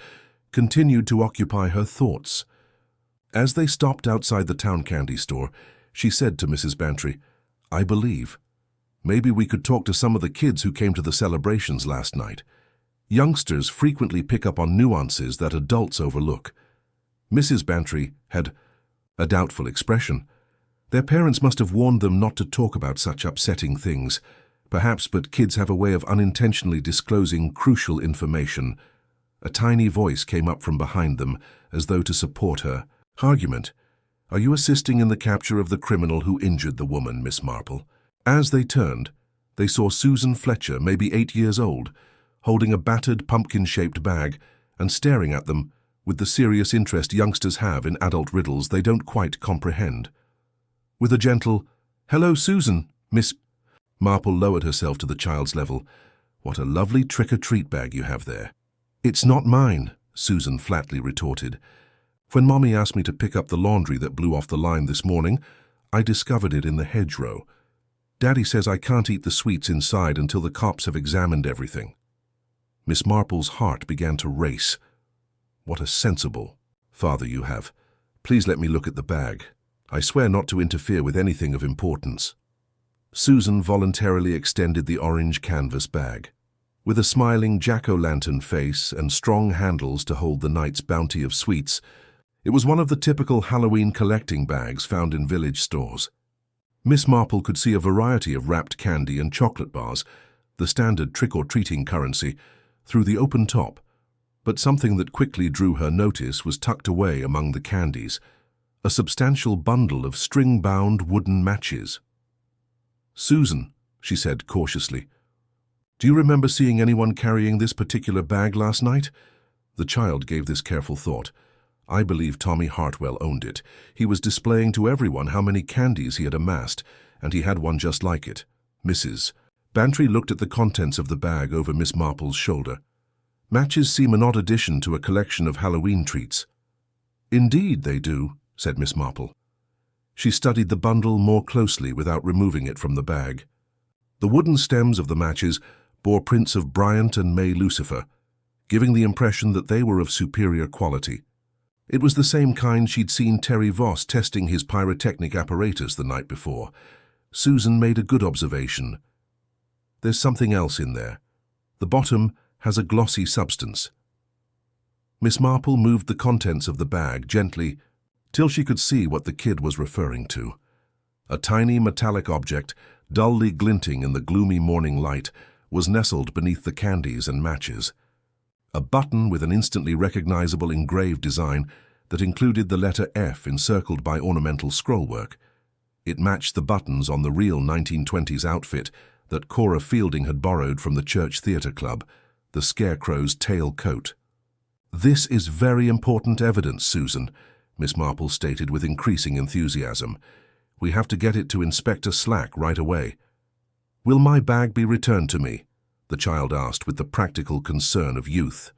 continued to occupy her thoughts. As they stopped outside the town candy store, she said to Mrs. Bantry, "I believe maybe we could talk to some of the kids who came to the celebrations last night. Youngsters frequently pick up on nuances that adults overlook." Mrs. Bantry had a doubtful expression. Their parents must have warned them not to talk about such upsetting things. Perhaps, but kids have a way of unintentionally disclosing crucial information. A tiny voice came up from behind them, as though to support her. "Argument, are you assisting in the capture of the criminal who injured the woman, Miss Marple?" As they turned, they saw Susan Fletcher, maybe 8 years old, holding a battered pumpkin-shaped bag and staring at them with the serious interest youngsters have in adult riddles they don't quite comprehend. With a gentle, "Hello, Susan," Miss Marple lowered herself to the child's level. "What a lovely trick-or-treat bag you have there." "It's not mine," Susan flatly retorted. "When Mommy asked me to pick up the laundry that blew off the line this morning, I discovered it in the hedgerow. Daddy says I can't eat the sweets inside until the cops have examined everything." Miss Marple's heart began to race. "What a sensible father you have. Please let me look at the bag. I swear not to interfere with anything of importance." Susan voluntarily extended the orange canvas bag. With a smiling jack-o'-lantern face and strong handles to hold the night's bounty of sweets, it was one of the typical Halloween collecting bags found in village stores. Miss Marple could see a variety of wrapped candy and chocolate bars, the standard trick-or-treating currency, through the open top, but something that quickly drew her notice was tucked away among the candies, a substantial bundle of string-bound wooden matches. "Susan," she said cautiously, "do you remember seeing anyone carrying this particular bag last night?" The child gave this careful thought. "I believe Tommy Hartwell owned it. He was displaying to everyone how many candies he had amassed, and he had one just like it." Mrs. Bantry looked at the contents of the bag over Miss Marple's shoulder. "Matches seem an odd addition to a collection of Halloween treats." "Indeed they do," said Miss Marple. She studied the bundle more closely without removing it from the bag. The wooden stems of the matches bore prints of Bryant and May Lucifer, giving the impression that they were of superior quality. It was the same kind she'd seen Terry Voss testing his pyrotechnic apparatus the night before. Susan made a good observation. There's something else in there. The bottom has a glossy substance. Miss Marple moved the contents of the bag gently till she could see what the kid was referring to. A tiny metallic object, dully glinting in the gloomy morning light, was nestled beneath the candies and matches. A button with an instantly recognizable engraved design that included the letter F encircled by ornamental scrollwork. It matched the buttons on the real 1920s outfit that Cora Fielding had borrowed from the Church Theatre Club, the Scarecrow's tail coat. "This is very important evidence, Susan," Miss Marple stated with increasing enthusiasm. "We have to get it to Inspector Slack right away." "Will my bag be returned to me?" the child asked with the practical concern of youth.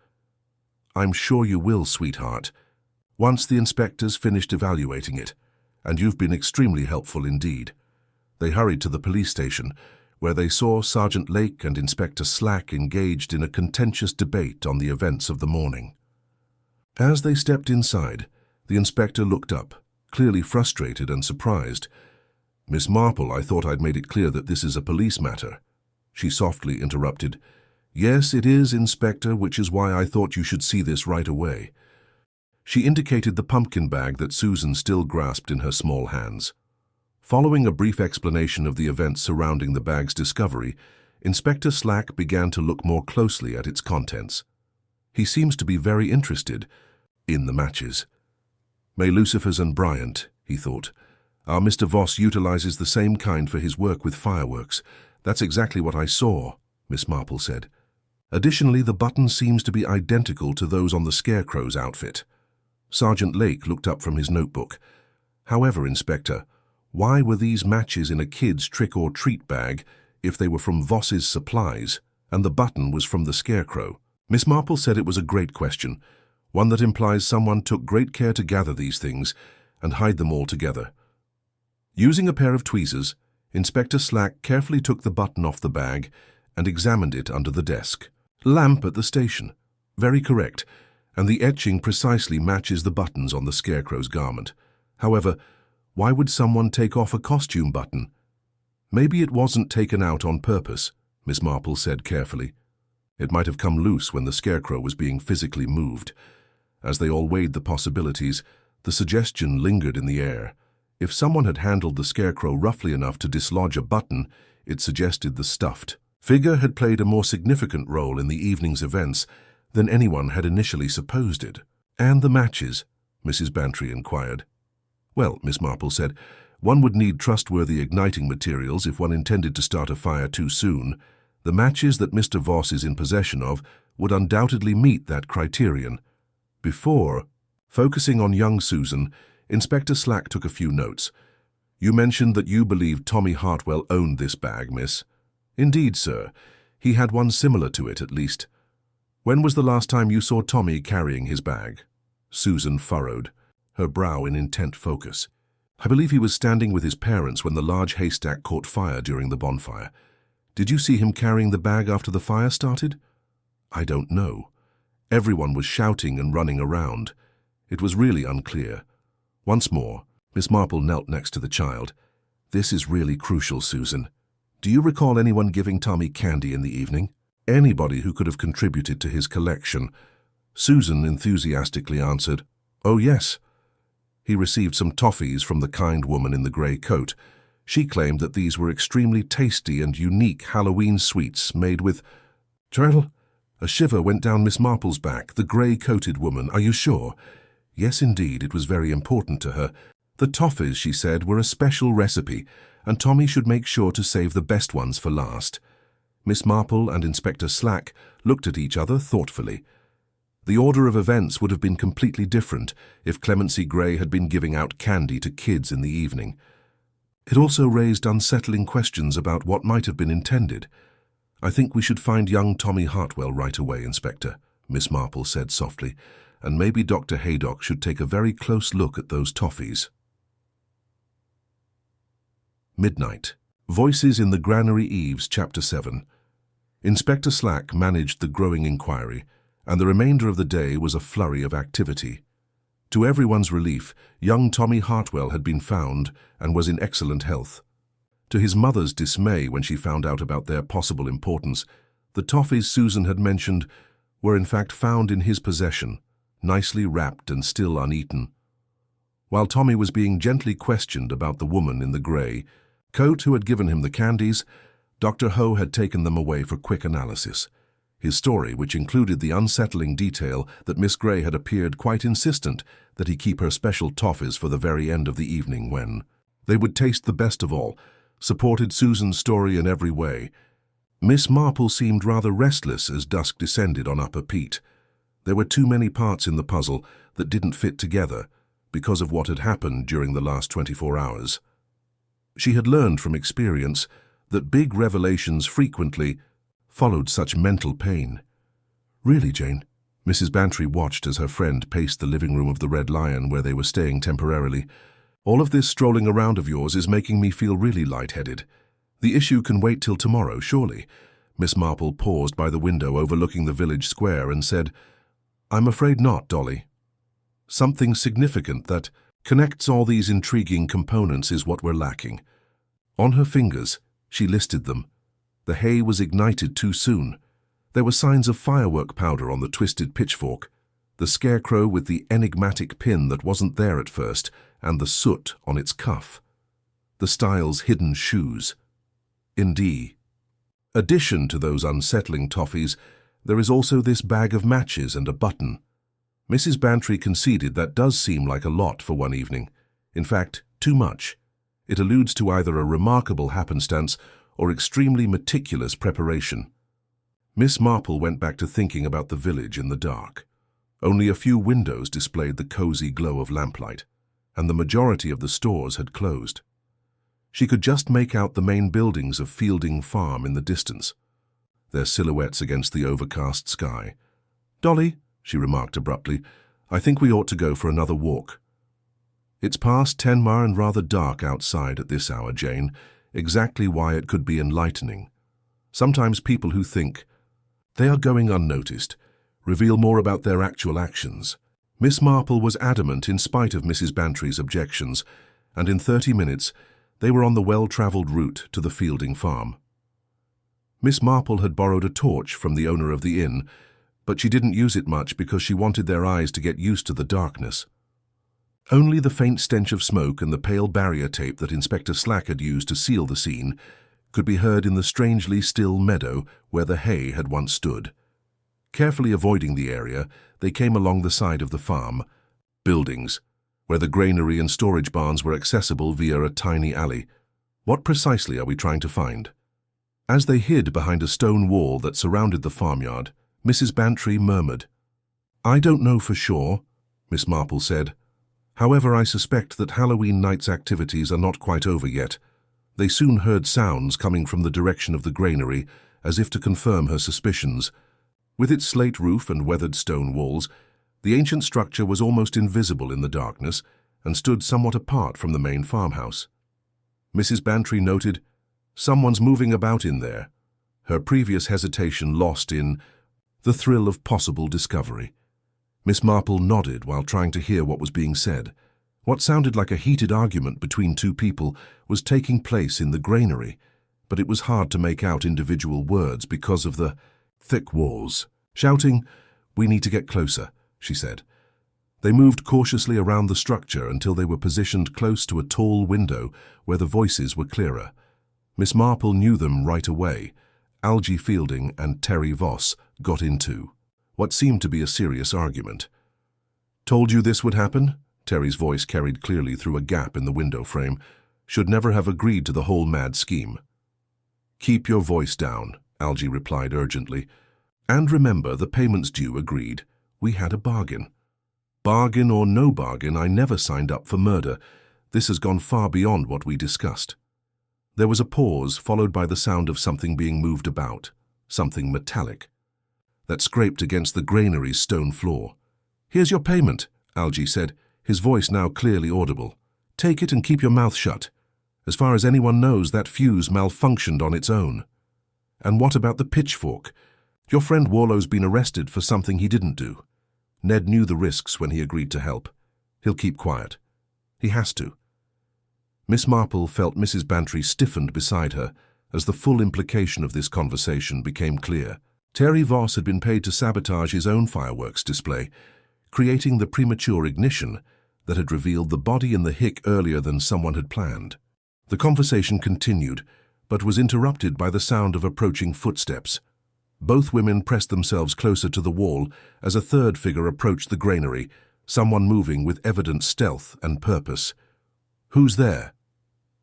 "I'm sure you will, sweetheart, once the inspector's finished evaluating it, and you've been extremely helpful indeed." They hurried to the police station, where they saw Sergeant Lake and Inspector Slack engaged in a contentious debate on the events of the morning. As they stepped inside, the inspector looked up, clearly frustrated and surprised. "Miss Marple, I thought I'd made it clear that this is a police matter," she softly interrupted. "Yes, it is, Inspector, which is why I thought you should see this right away." She indicated the pumpkin bag that Susan still grasped in her small hands. Following a brief explanation of the events surrounding the bag's discovery, Inspector Slack began to look more closely at its contents. He seems to be very interested in the matches. May Lucifers and Bryant, he thought. Our Mr. Voss utilizes the same kind for his work with fireworks. That's exactly what I saw, Miss Marple said. Additionally, the button seems to be identical to those on the Scarecrow's outfit. Sergeant Lake looked up from his notebook. However, Inspector, why were these matches in a kid's trick-or-treat bag if they were from Voss's supplies and the button was from the Scarecrow? Miss Marple said it was a great question, one that implies someone took great care to gather these things and hide them all together. Using a pair of tweezers, Inspector Slack carefully took the button off the bag and examined it under the desk. "Lamp at the station. Very correct, and the etching precisely matches the buttons on the Scarecrow's garment. However, why would someone take off a costume button? Maybe it wasn't taken out on purpose," Miss Marple said carefully. It might have come loose when the Scarecrow was being physically moved. As they all weighed the possibilities, the suggestion lingered in the air. If someone had handled the Scarecrow roughly enough to dislodge a button, it suggested the stuffed figure had played a more significant role in the evening's events than anyone had initially supposed it. "And the matches?" Mrs. Bantry inquired. "Well," Miss Marple said, "one would need trustworthy igniting materials if one intended to start a fire too soon. The matches that Mr. Voss is in possession of would undoubtedly meet that criterion." Focusing on young Susan, Inspector Slack took a few notes. "You mentioned that you believed Tommy Hartwell owned this bag, miss." "Indeed, sir. He had one similar to it, at least." "When was the last time you saw Tommy carrying his bag?" Susan furrowed, her brow in intent focus. "I believe he was standing with his parents when the large haystack caught fire during the bonfire. Did you see him carrying the bag after the fire started?" "I don't know. Everyone was shouting and running around. It was really unclear." Once more, Miss Marple knelt next to the child. "This is really crucial, Susan. Do you recall anyone giving Tommy candy in the evening? Anybody who could have contributed to his collection?" Susan enthusiastically answered, "Oh, yes. He received some toffees from the kind woman in the grey coat. She claimed that these were extremely tasty and unique Halloween sweets made with—" "Turtle?" A shiver went down Miss Marple's back. "The grey-coated woman, are you sure?" "Yes, indeed, it was very important to her. The toffees, she said, were a special recipe, and Tommy should make sure to save the best ones for last." Miss Marple and Inspector Slack looked at each other thoughtfully. The order of events would have been completely different if Clemency Gray had been giving out candy to kids in the evening. It also raised unsettling questions about what might have been intended. "I think we should find young Tommy Hartwell right away, Inspector," Miss Marple said softly, and maybe Dr. Haydock should take a very close look at those toffees. Midnight. Voices in the Granary Eaves, Chapter 7. Inspector Slack managed the growing inquiry, and the remainder of the day was a flurry of activity. To everyone's relief, young Tommy Hartwell had been found and was in excellent health. To his mother's dismay when she found out about their possible importance, the toffees Susan had mentioned were in fact found in his possession, nicely wrapped and still uneaten. While Tommy was being gently questioned about the woman in the grey coat who had given him the candies, Dr. Ho had taken them away for quick analysis. His story, which included the unsettling detail that Miss Grey had appeared quite insistent that he keep her special toffees for the very end of the evening when they would taste the best of all, supported Susan's story in every way. Miss Marple seemed rather restless as dusk descended on Upper Peat. There were too many parts in the puzzle that didn't fit together because of what had happened during the last 24 hours. She had learned from experience that big revelations frequently followed such mental pain. "Really, Jane?" Mrs. Bantry watched as her friend paced the living room of the Red Lion where they were staying temporarily. "All of this strolling around of yours is making me feel really lightheaded. The issue can wait till tomorrow, surely." Miss Marple paused by the window overlooking the village square and said, "I'm afraid not, Dolly. Something significant that connects all these intriguing components is what we're lacking." On her fingers, she listed them. The hay was ignited too soon. There were signs of firework powder on the twisted pitchfork, the scarecrow with the enigmatic pin that wasn't there at first, and the soot on its cuff. The Styles' hidden shoes. Indeed. Addition to those unsettling toffees, there is also this bag of matches and a button. Mrs. Bantry conceded that does seem like a lot for one evening. In fact, too much. It alludes to either a remarkable happenstance or extremely meticulous preparation. Miss Marple went back to thinking about the village in the dark. Only a few windows displayed the cozy glow of lamplight, and the majority of the stores had closed. She could just make out the main buildings of Fielding Farm in the distance, their silhouettes against the overcast sky. "Dolly," she remarked abruptly, "I think we ought to go for another walk." "It's past 10 and rather dark outside at this hour, Jane, exactly why it could be enlightening. Sometimes people who think they are going unnoticed reveal more about their actual actions." Miss Marple was adamant in spite of Mrs. Bantry's objections, and in 30 minutes they were on the well-travelled route to the Fielding Farm. Miss Marple had borrowed a torch from the owner of the inn, but she didn't use it much because she wanted their eyes to get used to the darkness. Only the faint stench of smoke and the pale barrier tape that Inspector Slack had used to seal the scene could be heard in the strangely still meadow where the hay had once stood. Carefully avoiding the area, they came along the side of the farm, buildings, where the granary and storage barns were accessible via a tiny alley. "What precisely are we trying to find?" As they hid behind a stone wall that surrounded the farmyard, Mrs. Bantry murmured. "I don't know for sure," Miss Marple said. "However, I suspect that Halloween night's activities are not quite over yet." They soon heard sounds coming from the direction of the granary, as if to confirm her suspicions. With its slate roof and weathered stone walls, the ancient structure was almost invisible in the darkness and stood somewhat apart from the main farmhouse. Mrs. Bantry noted, "Someone's moving about in there," her previous hesitation lost in the thrill of possible discovery. Miss Marple nodded while trying to hear what was being said. What sounded like a heated argument between two people was taking place in the granary, but it was hard to make out individual words because of the thick walls. Shouting, "We need to get closer," she said. They moved cautiously around the structure until they were positioned close to a tall window where the voices were clearer. Miss Marple knew them right away. Algie Fielding and Terry Voss got into what seemed to be a serious argument. "Told you this would happen?" Terry's voice carried clearly through a gap in the window frame. "Should never have agreed to the whole mad scheme." "Keep your voice down," Algie replied urgently. "And remember, the payment's due, agreed. We had a bargain." "Bargain or no bargain, I never signed up for murder. This has gone far beyond what we discussed." There was a pause, followed by the sound of something being moved about, something metallic, that scraped against the granary's stone floor. "Here's your payment," Algy said, his voice now clearly audible. "Take it and keep your mouth shut. As far as anyone knows, that fuse malfunctioned on its own." "And what about the pitchfork? Your friend Warlow's been arrested for something he didn't do." Ned knew the risks when he agreed to help. He'll keep quiet. He has to. Miss Marple felt Mrs. Bantry stiffened beside her as the full implication of this conversation became clear. Terry Voss had been paid to sabotage his own fireworks display, creating the premature ignition that had revealed the body in the hick earlier than someone had planned. The conversation continued, but was interrupted by the sound of approaching footsteps. Both women pressed themselves closer to the wall as a third figure approached the granary, someone moving with evident stealth and purpose. "Who's there?"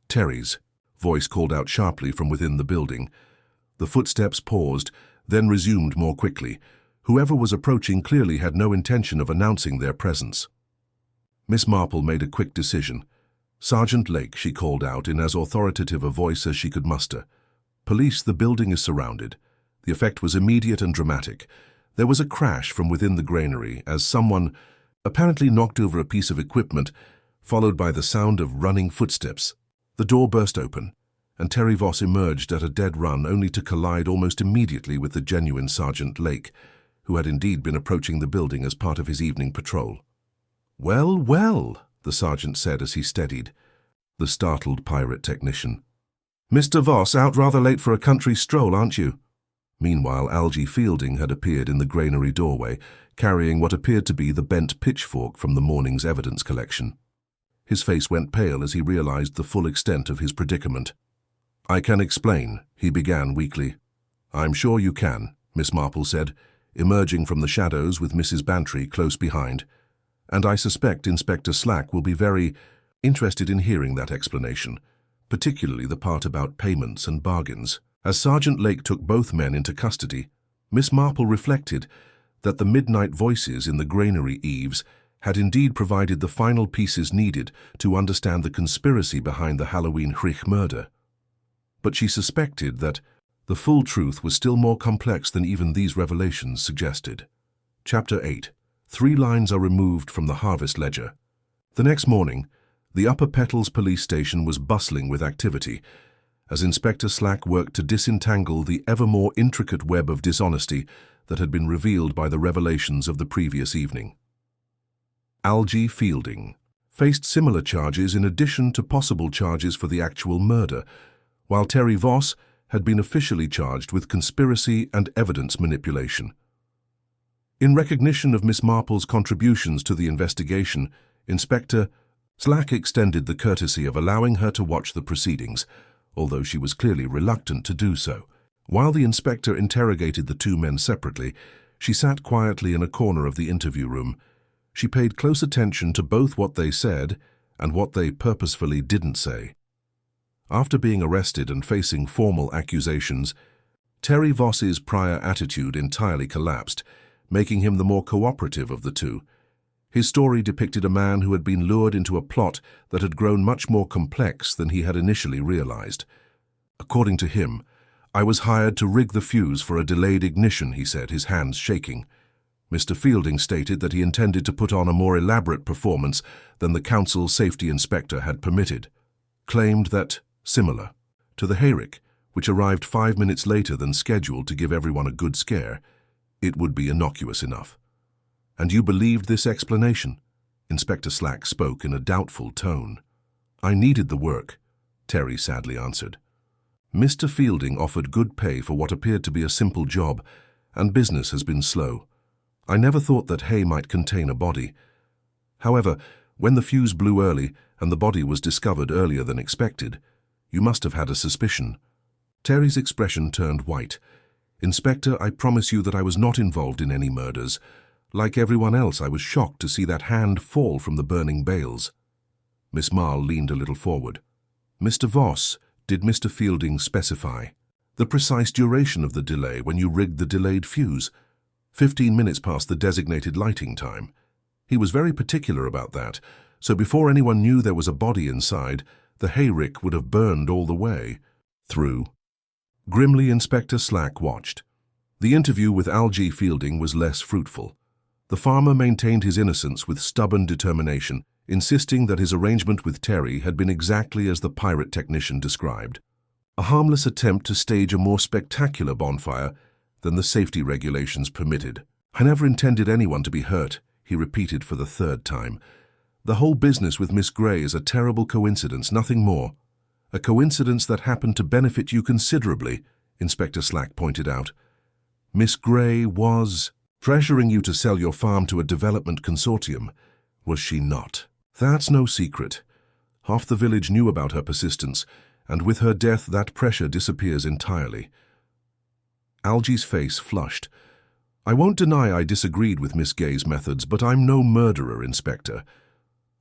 "Terry's," voice called out sharply from within the building. The footsteps paused, then resumed more quickly. Whoever was approaching clearly had no intention of announcing their presence. Miss Marple made a quick decision. "Sergeant Lake," she called out in as authoritative a voice as she could muster. "Police, the building is surrounded." The effect was immediate and dramatic. There was a crash from within the granary as someone apparently knocked over a piece of equipment, followed by the sound of running footsteps. The door burst open, and Terry Voss emerged at a dead run only to collide almost immediately with the genuine Sergeant Lake, who had indeed been approaching the building as part of his evening patrol. "Well, well," the sergeant said as he steadied the startled pirate technician. "Mr. Voss, out rather late for a country stroll, aren't you?" Meanwhile, Algy Fielding had appeared in the granary doorway, carrying what appeared to be the bent pitchfork from the morning's evidence collection. His face went pale as he realized the full extent of his predicament. "I can explain," he began weakly. "I'm sure you can," Miss Marple said, emerging from the shadows with Mrs. Bantry close behind. "And I suspect Inspector Slack will be very interested in hearing that explanation, particularly the part about payments and bargains." As Sergeant Lake took both men into custody, Miss Marple reflected that the midnight voices in the granary eaves had indeed provided the final pieces needed to understand the conspiracy behind the Halloween Hayrick murder. But she suspected that the full truth was still more complex than even these revelations suggested. Chapter 8. 3 lines are removed from the Harvest Ledger. The next morning, the Upper Petals police station was bustling with activity, as Inspector Slack worked to disentangle the ever more intricate web of dishonesty that had been revealed by the revelations of the previous evening. Algy Fielding faced similar charges in addition to possible charges for the actual murder, while Terry Voss had been officially charged with conspiracy and evidence manipulation. In recognition of Miss Marple's contributions to the investigation, Inspector Slack extended the courtesy of allowing her to watch the proceedings, although she was clearly reluctant to do so. While the inspector interrogated the 2 men separately, she sat quietly in a corner of the interview room. She paid close attention to both what they said and what they purposefully didn't say. After being arrested and facing formal accusations, Terry Voss's prior attitude entirely collapsed, making him the more cooperative of the two. His story depicted a man who had been lured into a plot that had grown much more complex than he had initially realized. According to him, "I was hired to rig the fuse for a delayed ignition," he said, his hands shaking. Mr. Fielding stated that he intended to put on a more elaborate performance than the council's safety inspector had permitted, claimed that, similar to the Hayrick, which arrived 5 minutes later than scheduled to give everyone a good scare, it would be innocuous enough. "And you believed this explanation?" Inspector Slack spoke in a doubtful tone. "I needed the work," Terry sadly answered. "Mr. Fielding offered good pay for what appeared to be a simple job, and business has been slow. I never thought that hay might contain a body. However, when the fuse blew early and the body was discovered earlier than expected, you must have had a suspicion." Terry's expression turned white. "Inspector, I promise you that I was not involved in any murders. Like everyone else, I was shocked to see that hand fall from the burning bales." Miss Marple leaned a little forward. "Mr. Voss, did Mr. Fielding specify the precise duration of the delay when you rigged the delayed fuse? 15 minutes past the designated lighting time. He was very particular about that, so before anyone knew there was a body inside, the hayrick would have burned all the way through." Grimly, Inspector Slack watched. The interview with Algy Fielding was less fruitful. The farmer maintained his innocence with stubborn determination, insisting that his arrangement with Terry had been exactly as the pirate technician described. A harmless attempt to stage a more spectacular bonfire than the safety regulations permitted. "I never intended anyone to be hurt," he repeated for the third time. "The whole business with Miss Gray is a terrible coincidence, nothing more." "A coincidence that happened to benefit you considerably," Inspector Slack pointed out. "Miss Gray was pressuring you to sell your farm to a development consortium, was she not?" "That's no secret. Half the village knew about her persistence, and with her death that pressure disappears entirely." Algy's face flushed. "I won't deny I disagreed with Miss Gay's methods, but I'm no murderer, Inspector.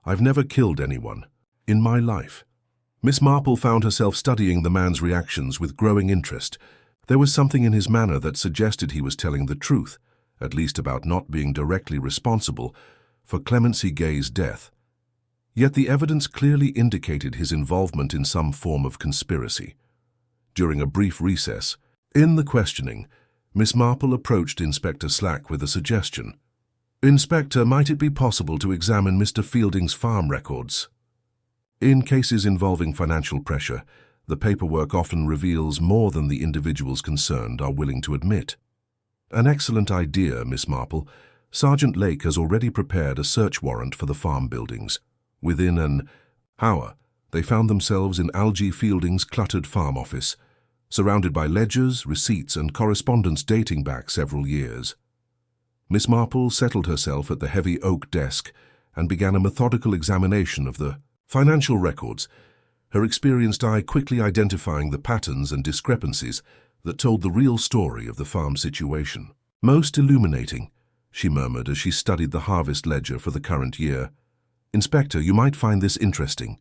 I've never killed anyone in my life." Miss Marple found herself studying the man's reactions with growing interest. There was something in his manner that suggested he was telling the truth, at least about not being directly responsible for Clemency Gay's death. Yet the evidence clearly indicated his involvement in some form of conspiracy. During a brief recess, in the questioning, Miss Marple approached Inspector Slack with a suggestion. "Inspector, might it be possible to examine Mr. Fielding's farm records? In cases involving financial pressure, the paperwork often reveals more than the individuals concerned are willing to admit." "An excellent idea, Miss Marple. Sergeant Lake has already prepared a search warrant for the farm buildings." Within an hour, they found themselves in Algy Fielding's cluttered farm office, surrounded by ledgers, receipts, and correspondence dating back several years. Miss Marple settled herself at the heavy oak desk and began a methodical examination of the financial records, her experienced eye quickly identifying the patterns and discrepancies that told the real story of the farm situation. "Most illuminating," she murmured as she studied the harvest ledger for the current year. "Inspector, you might find this interesting."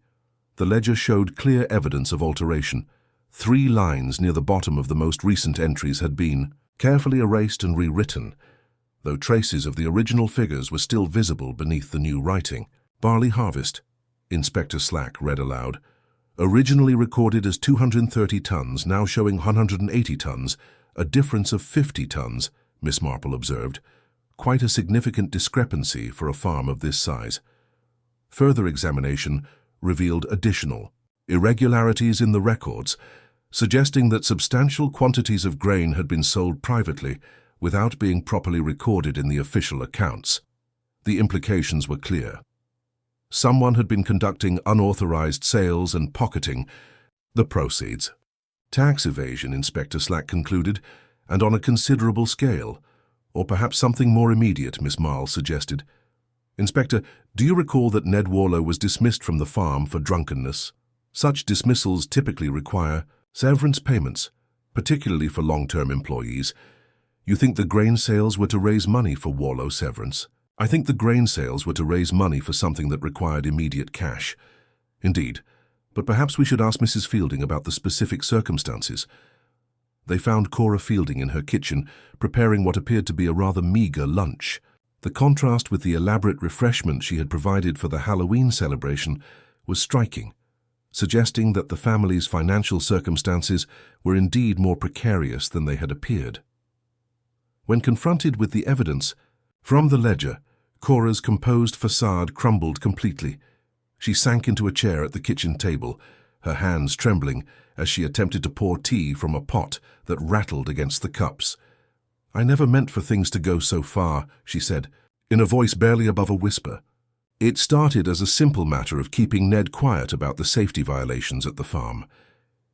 The ledger showed clear evidence of alteration. 3 lines near the bottom of the most recent entries had been carefully erased and rewritten, though traces of the original figures were still visible beneath the new writing. "Barley harvest," Inspector Slack read aloud. "Originally recorded as 230 tons, now showing 180 tons, a difference of 50 tons, Miss Marple observed. Quite a significant discrepancy for a farm of this size." Further examination revealed additional irregularities in the records, suggesting that substantial quantities of grain had been sold privately without being properly recorded in the official accounts. The implications were clear. Someone had been conducting unauthorized sales and pocketing the proceeds. Tax evasion, Inspector Slack concluded, and on a considerable scale. Or perhaps something more immediate, Miss Marple suggested. "Inspector, do you recall that Ned Warlow was dismissed from the farm for drunkenness? Such dismissals typically require severance payments, particularly for long-term employees. You think the grain sales were to raise money for Warlow severance?" "I think the grain sales were to raise money for something that required immediate cash." "Indeed, but perhaps we should ask Mrs. Fielding about the specific circumstances." They found Cora Fielding in her kitchen, preparing what appeared to be a rather meager lunch. The contrast with the elaborate refreshment she had provided for the Halloween celebration was striking, suggesting that the family's financial circumstances were indeed more precarious than they had appeared. When confronted with the evidence from the ledger, Cora's composed facade crumbled completely. She sank into a chair at the kitchen table, her hands trembling as she attempted to pour tea from a pot that rattled against the cups. "I never meant for things to go so far," she said, in a voice barely above a whisper. "It started as a simple matter of keeping Ned quiet about the safety violations at the farm.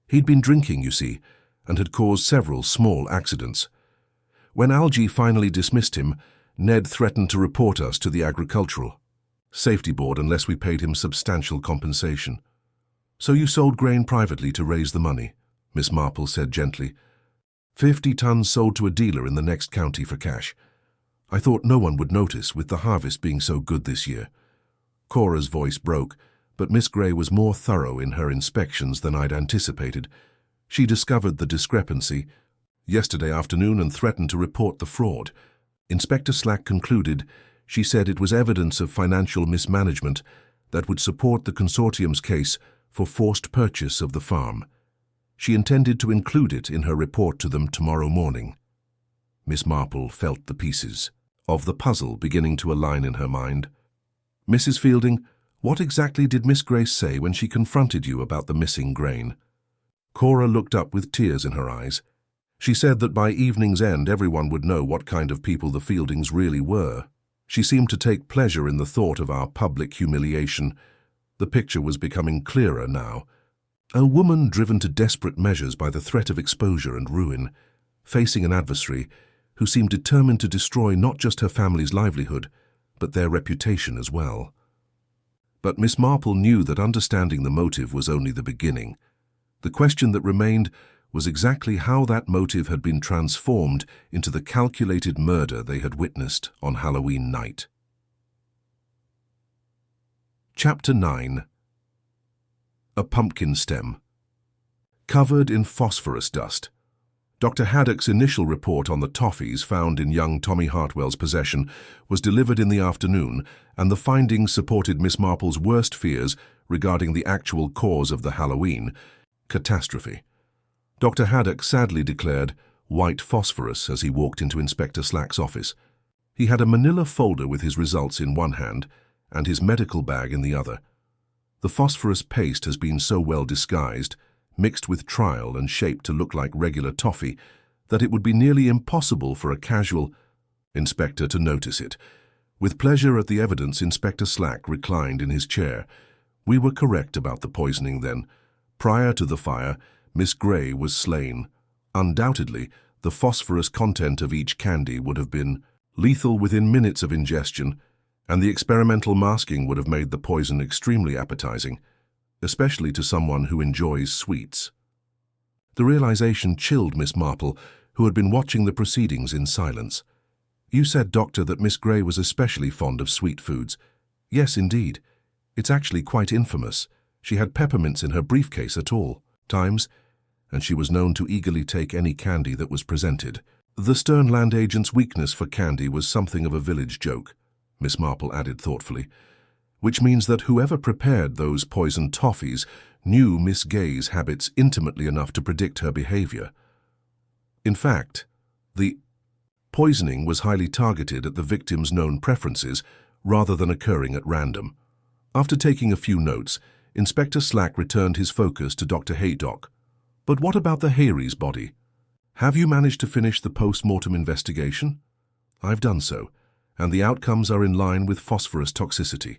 He'd been drinking, you see, and had caused several small accidents. When Algy finally dismissed him, Ned threatened to report us to the Agricultural Safety Board unless we paid him substantial compensation. So you sold grain privately to raise the money," Miss Marple said gently. 50 tons sold to a dealer in the next county for cash. I thought no one would notice with the harvest being so good this year." Cora's voice broke, but Miss Gray was more thorough in her inspections than I'd anticipated. She discovered the discrepancy yesterday afternoon and threatened to report the fraud. Inspector Slack concluded she said it was evidence of financial mismanagement that would support the consortium's case for forced purchase of the farm. She intended to include it in her report to them tomorrow morning. Miss Marple felt the pieces of the puzzle beginning to align in her mind. "Mrs. Fielding, what exactly did Miss Grace say when she confronted you about the missing grain?" Cora looked up with tears in her eyes. "She said that by evening's end everyone would know what kind of people the Fieldings really were. She seemed to take pleasure in the thought of our public humiliation." The picture was becoming clearer now. A woman driven to desperate measures by the threat of exposure and ruin, facing an adversary who seemed determined to destroy not just her family's livelihood, but their reputation as well. But Miss Marple knew that understanding the motive was only the beginning. The question that remained was exactly how that motive had been transformed into the calculated murder they had witnessed on Halloween night. Chapter 9. A pumpkin stem. Covered in phosphorus dust. Dr. Haddock's initial report on the toffees found in young Tommy Hartwell's possession was delivered in the afternoon, and the findings supported Miss Marple's worst fears regarding the actual cause of the Halloween catastrophe. Dr. Haddock sadly declared white phosphorus as he walked into Inspector Slack's office. He had a manila folder with his results in one hand and his medical bag in the other. The phosphorus paste has been so well disguised, mixed with trial and shaped to look like regular toffee, that it would be nearly impossible for a casual inspector to notice it. With pleasure at the evidence, Inspector Slack reclined in his chair. "We were correct about the poisoning then. Prior to the fire, Miss Gray was slain. Undoubtedly, the phosphorus content of each candy would have been lethal within minutes of ingestion, and the experimental masking would have made the poison extremely appetizing, especially to someone who enjoys sweets." The realization chilled Miss Marple, who had been watching the proceedings in silence. "You said, Doctor, that Miss Gray was especially fond of sweet foods." "Yes, indeed. It's actually quite infamous. She had peppermints in her briefcase at all times, and she was known to eagerly take any candy that was presented." "The stern land agent's weakness for candy was something of a village joke," Miss Marple added thoughtfully, "which means that whoever prepared those poisoned toffees knew Miss Gay's habits intimately enough to predict her behavior. In fact, the poisoning was highly targeted at the victim's known preferences rather than occurring at random." After taking a few notes, Inspector Slack returned his focus to Dr. Haydock. "But what about the Hayries' body? Have you managed to finish the post-mortem investigation?" "I've done so, and the outcomes are in line with phosphorus toxicity.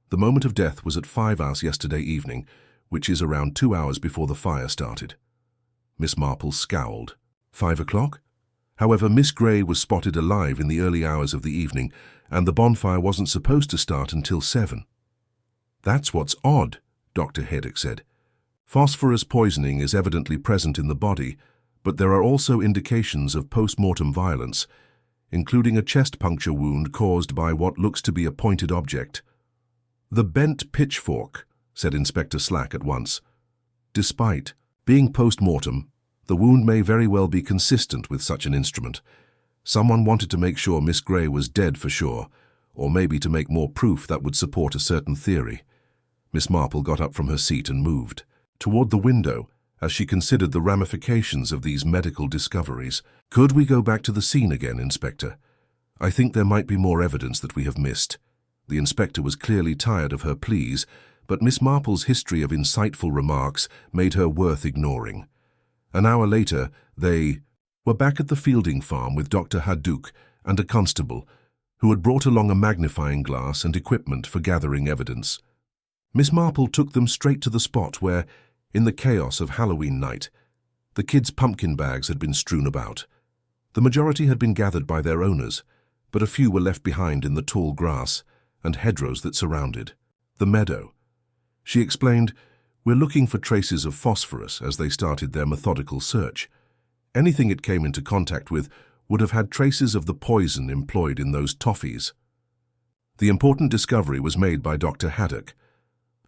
The moment of death was at 5 hours yesterday evening, which is around 2 hours before the fire started." Miss Marple scowled. 5 o'clock? However, Miss Gray was spotted alive in the early hours of the evening, and the bonfire wasn't supposed to start until 7. "That's what's odd," Dr. Hayrick said. "Phosphorus poisoning is evidently present in the body, but there are also indications of post-mortem violence, including a chest puncture wound caused by what looks to be a pointed object." "The bent pitchfork," said Inspector Slack at once. "Despite being post-mortem, the wound may very well be consistent with such an instrument. Someone wanted to make sure Miss Gray was dead for sure, or maybe to make more proof that would support a certain theory." Miss Marple got up from her seat and moved toward the window as she considered the ramifications of these medical discoveries. "Could we go back to the scene again, Inspector? I think there might be more evidence that we have missed." The inspector was clearly tired of her pleas, but Miss Marple's history of insightful remarks made her worth ignoring. An hour later, they were back at the Fielding farm with Dr. Haddock and a constable, who had brought along a magnifying glass and equipment for gathering evidence. Miss Marple took them straight to the spot where, in the chaos of Halloween night, the kids' pumpkin bags had been strewn about. The majority had been gathered by their owners, but a few were left behind in the tall grass and hedgerows that surrounded the meadow. She explained, "We're looking for traces of phosphorus," as they started their methodical search. Anything it came into contact with would have had traces of the poison employed in those toffees. The important discovery was made by Dr. Haddock.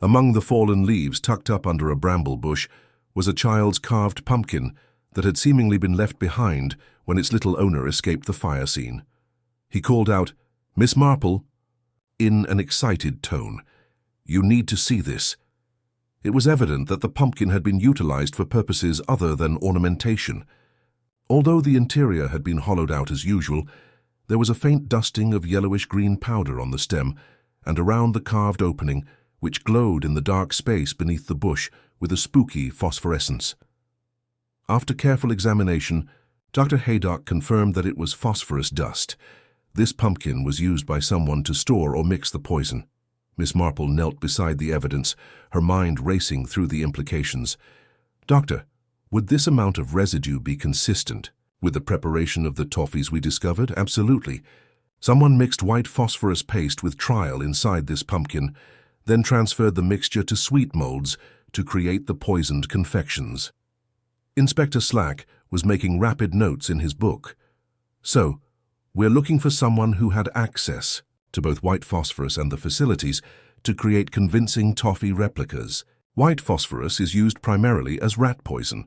Among the fallen leaves tucked up under a bramble bush was a child's carved pumpkin that had seemingly been left behind when its little owner escaped the fire scene. He called out, "Miss Marple," in an excited tone. "You need to see this." It was evident that the pumpkin had been utilized for purposes other than ornamentation. Although the interior had been hollowed out as usual, There was a faint dusting of yellowish-green powder on the stem and around the carved opening, which glowed in the dark space beneath the bush with a spooky phosphorescence. After careful examination, Dr. Haydock confirmed that it was phosphorus dust. This pumpkin was used by someone to store or mix the poison. Miss Marple knelt beside the evidence, her mind racing through the implications. "Doctor, would this amount of residue be consistent with the preparation of the toffees we discovered?" "Absolutely. Someone mixed white phosphorus paste with trial inside this pumpkin, then transferred the mixture to sweet molds to create the poisoned confections." Inspector Slack was making rapid notes in his book. "So, we're looking for someone who had access to both white phosphorus and the facilities to create convincing toffee replicas. White phosphorus is used primarily as rat poison.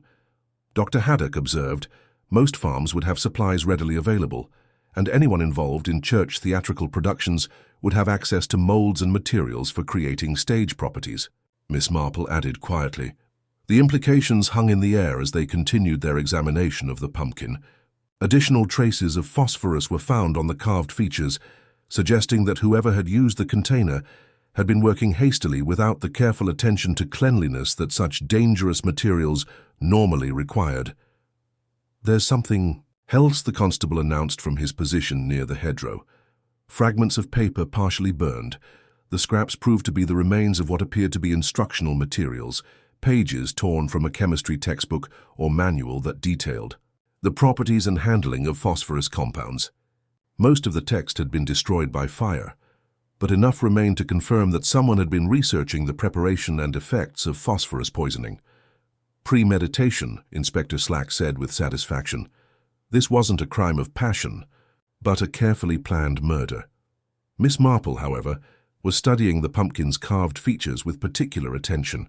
Dr. Haddock observed most farms would have supplies readily available, and anyone involved in church theatrical productions would have access to molds and materials for creating stage properties." Miss Marple added quietly. The implications hung in the air as they continued their examination of the pumpkin. Additional traces of phosphorus were found on the carved features, suggesting that whoever had used the container had been working hastily without the careful attention to cleanliness that such dangerous materials normally required. "There's something else," the constable announced from his position near the hedgerow. Fragments of paper partially burned. The scraps proved to be the remains of what appeared to be instructional materials, pages torn from a chemistry textbook or manual that detailed the properties and handling of phosphorus compounds. Most of the text had been destroyed by fire, but enough remained to confirm that someone had been researching the preparation and effects of phosphorus poisoning. "Premeditation," Inspector Slack said with satisfaction. This wasn't a crime of passion, but a carefully planned murder. Miss Marple, however, was studying the pumpkin's carved features with particular attention.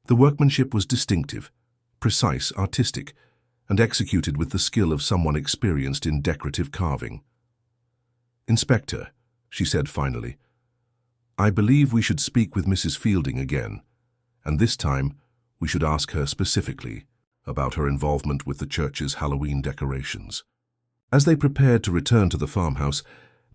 The workmanship was distinctive, precise, artistic, and executed with the skill of someone experienced in decorative carving. "Inspector," she said finally, "I believe we should speak with Mrs. Fielding again, and this time we should ask her specifically about her involvement with the church's Halloween decorations." As they prepared to return to the farmhouse,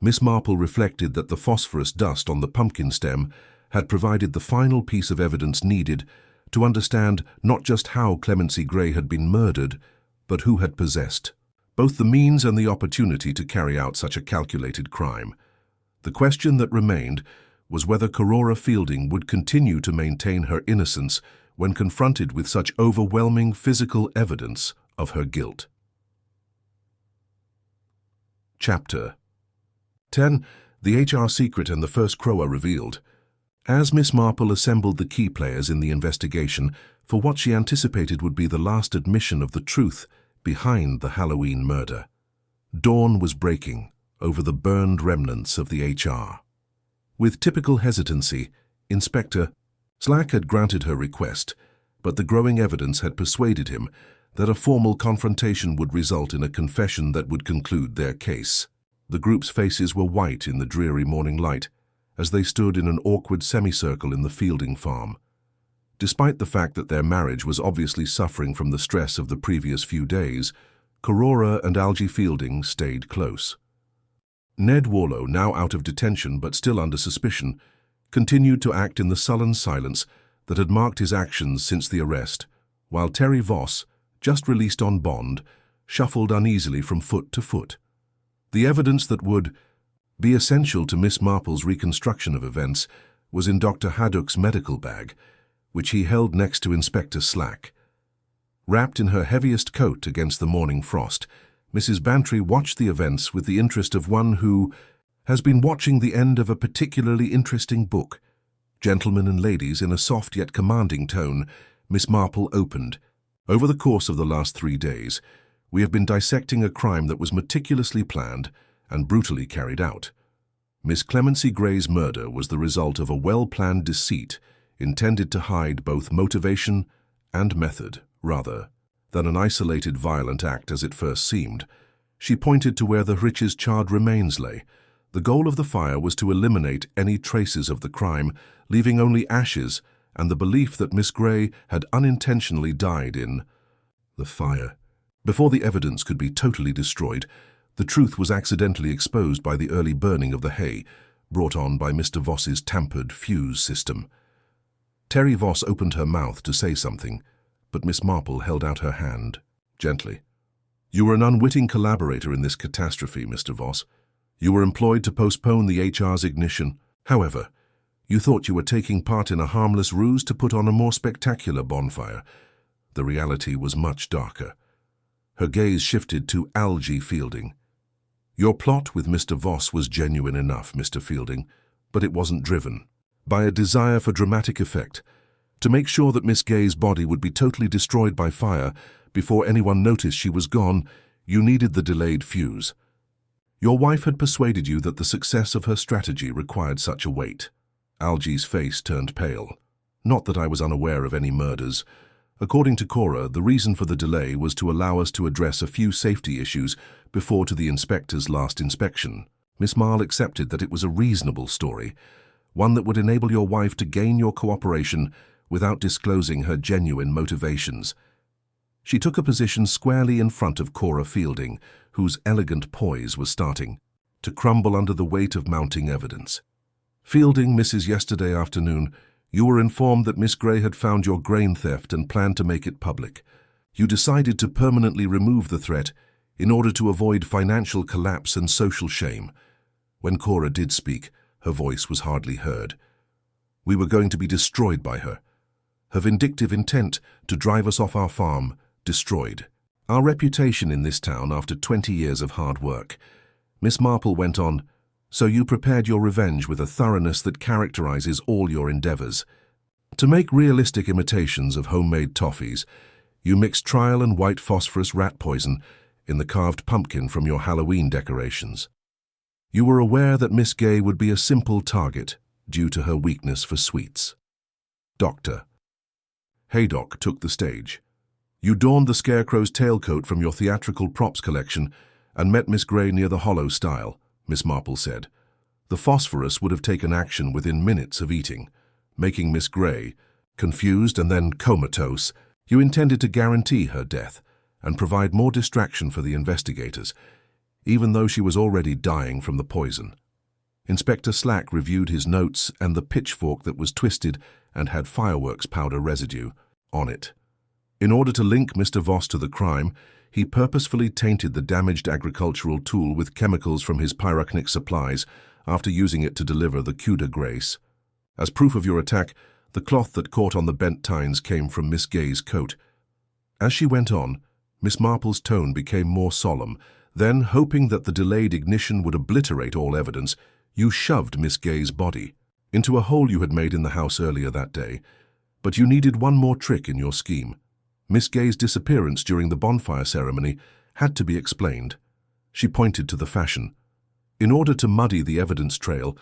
Miss Marple reflected that the phosphorus dust on the pumpkin stem had provided the final piece of evidence needed to understand not just how Clemency Gray had been murdered, but who had possessed both the means and the opportunity to carry out such a calculated crime. The question that remained was whether Corora Fielding would continue to maintain her innocence when confronted with such overwhelming physical evidence of her guilt. Chapter 10. The HR Secret and the First Crow are revealed. As Miss Marple assembled the key players in the investigation for what she anticipated would be the last admission of the truth behind the Halloween murder, dawn was breaking over the burned remnants of the HR. With typical hesitancy, Inspector Slack had granted her request, but the growing evidence had persuaded him that a formal confrontation would result in a confession that would conclude their case. The group's faces were white in the dreary morning light as they stood in an awkward semicircle in the Fielding farm. Despite the fact that their marriage was obviously suffering from the stress of the previous few days, Corora and Algie Fielding stayed close. Ned Warlow, now out of detention but still under suspicion, continued to act in the sullen silence that had marked his actions since the arrest, while Terry Voss, just released on bond, shuffled uneasily from foot to foot. The evidence that would be essential to Miss Marple's reconstruction of events was in Dr. Haddock's medical bag, which he held next to Inspector Slack. Wrapped in her heaviest coat against the morning frost, Mrs. Bantry watched the events with the interest of one who has been watching the end of a particularly interesting book. "Gentlemen and ladies," in a soft yet commanding tone, Miss Marple opened. "Over the course of the last 3 days, we have been dissecting a crime that was meticulously planned and brutally carried out. Miss Clemency Gray's murder was the result of a well-planned deceit intended to hide both motivation and method, rather than an isolated violent act as it first seemed." She pointed to where the Hrich's charred remains lay. The goal of the fire was to eliminate any traces of the crime, leaving only ashes and the belief that Miss Gray had unintentionally died in the fire. Before the evidence could be totally destroyed, The truth was accidentally exposed by the early burning of the hay, brought on by Mr. Voss's tampered fuse system. Terry Voss opened her mouth to say something, but Miss Marple held out her hand, gently. You were an unwitting collaborator in this catastrophe, Mr. Voss. You were employed to postpone the HR's ignition. However, you thought you were taking part in a harmless ruse to put on a more spectacular bonfire. The reality was much darker. Her gaze shifted to Algie Fielding. Your plot with Mr. Voss was genuine enough, Mr. Fielding, but it wasn't driven by a desire for dramatic effect. To make sure that Miss Gay's body would be totally destroyed by fire before anyone noticed she was gone, you needed the delayed fuse. Your wife had persuaded you that the success of her strategy required such a wait. Algie's face turned pale. Not that I was unaware of any murders. According to Cora, the reason for the delay was to allow us to address a few safety issues before to the inspector's last inspection. Miss Marple accepted that it was a reasonable story, one that would enable your wife to gain your cooperation without disclosing her genuine motivations. She took a position squarely in front of Cora Fielding, whose elegant poise was starting to crumble under the weight of mounting evidence. Fielding, Mrs. Yesterday afternoon, you were informed that Miss Gray had found your grain theft and planned to make it public. You decided to permanently remove the threat in order to avoid financial collapse and social shame. When Cora did speak, her voice was hardly heard. We were going to be destroyed by her. Her vindictive intent to drive us off our farm, destroyed. Our reputation in this town after 20 years of hard work. Miss Marple went on, so you prepared your revenge with a thoroughness that characterizes all your endeavors. To make realistic imitations of homemade toffees, you mixed trial and white phosphorus rat poison in the carved pumpkin from your Halloween decorations. You were aware that Miss Gay would be a simple target due to her weakness for sweets. Dr. Haydock took the stage. You donned the Scarecrow's tailcoat from your theatrical props collection and met Miss Gray near the hollow stile, Miss Marple said. The phosphorus would have taken action within minutes of eating, making Miss Gray, confused and then comatose. You intended to guarantee her death and provide more distraction for the investigators, even though she was already dying from the poison. Inspector Slack reviewed his notes and the pitchfork that was twisted and had fireworks powder residue on it. In order to link Mr. Voss to the crime, he purposefully tainted the damaged agricultural tool with chemicals from his pyrotechnic supplies after using it to deliver the coup de grace. As proof of your attack, the cloth that caught on the bent tines came from Miss Gay's coat. As she went on, Miss Marple's tone became more solemn. Then, hoping that the delayed ignition would obliterate all evidence, you shoved Miss Gay's body into a hole you had made in the house earlier that day. But you needed one more trick in your scheme. Miss Gay's disappearance during the bonfire ceremony had to be explained. She pointed to the fashion. In order to muddy the evidence trail,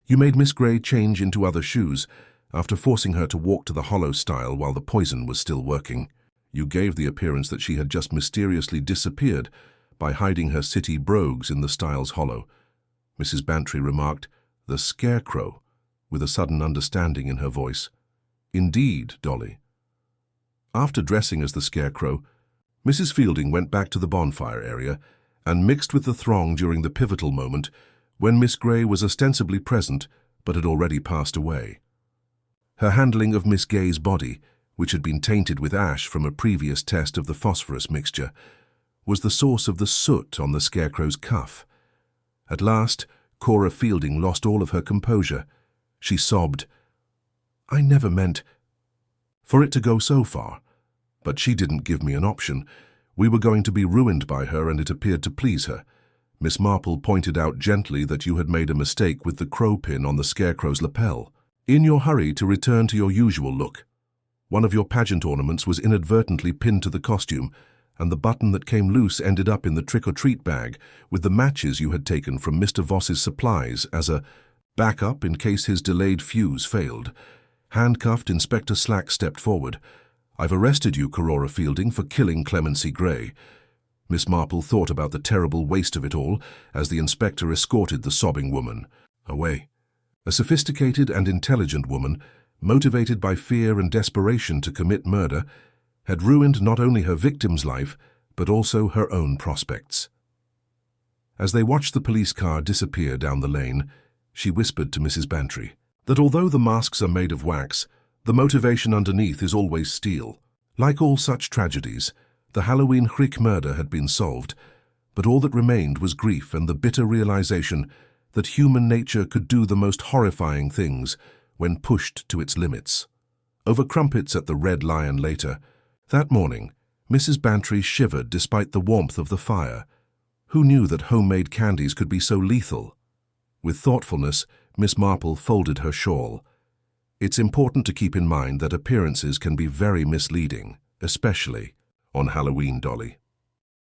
you made Miss Gray change into other shoes after forcing her to walk to the hollow stile while the poison was still working. You gave the appearance that she had just mysteriously disappeared by hiding her city brogues in the stile's hollow. Mrs. Bantry remarked, "The Scarecrow," with a sudden understanding in her voice. "Indeed, Dolly." After dressing as the Scarecrow, Mrs. Fielding went back to the bonfire area and mixed with the throng during the pivotal moment when Miss Gray was ostensibly present but had already passed away. Her handling of Miss Gay's body, which had been tainted with ash from a previous test of the phosphorus mixture, was the source of the soot on the Scarecrow's cuff. At last, Cora Fielding lost all of her composure. She sobbed, "I never meant for it to go so far. But she didn't give me an option. We were going to be ruined by her, and it appeared to please her." Miss Marple pointed out gently that you had made a mistake with the crow pin on the Scarecrow's lapel. In your hurry to return to your usual look, one of your pageant ornaments was inadvertently pinned to the costume, and the button that came loose ended up in the trick-or-treat bag with the matches you had taken from Mr. Voss's supplies as a backup in case his delayed fuse failed. Handcuffed, Inspector Slack stepped forward. "I've arrested you, Cora Fielding, for killing Clemency Gray." Miss Marple thought about the terrible waste of it all as the inspector escorted the sobbing woman away. A sophisticated and intelligent woman, motivated by fear and desperation to commit murder, had ruined not only her victim's life, but also her own prospects. As they watched the police car disappear down the lane, she whispered to Mrs. Bantry that although the masks are made of wax, the motivation underneath is always steel. Like all such tragedies, the Halloween Hayrick murder had been solved, but all that remained was grief and the bitter realization that human nature could do the most horrifying things when pushed to its limits. Over crumpets at the Red Lion later, that morning, Mrs. Bantry shivered despite the warmth of the fire. Who knew that homemade candies could be so lethal? With thoughtfulness, Miss Marple folded her shawl. It's important to keep in mind that appearances can be very misleading, especially on Halloween, Dolly.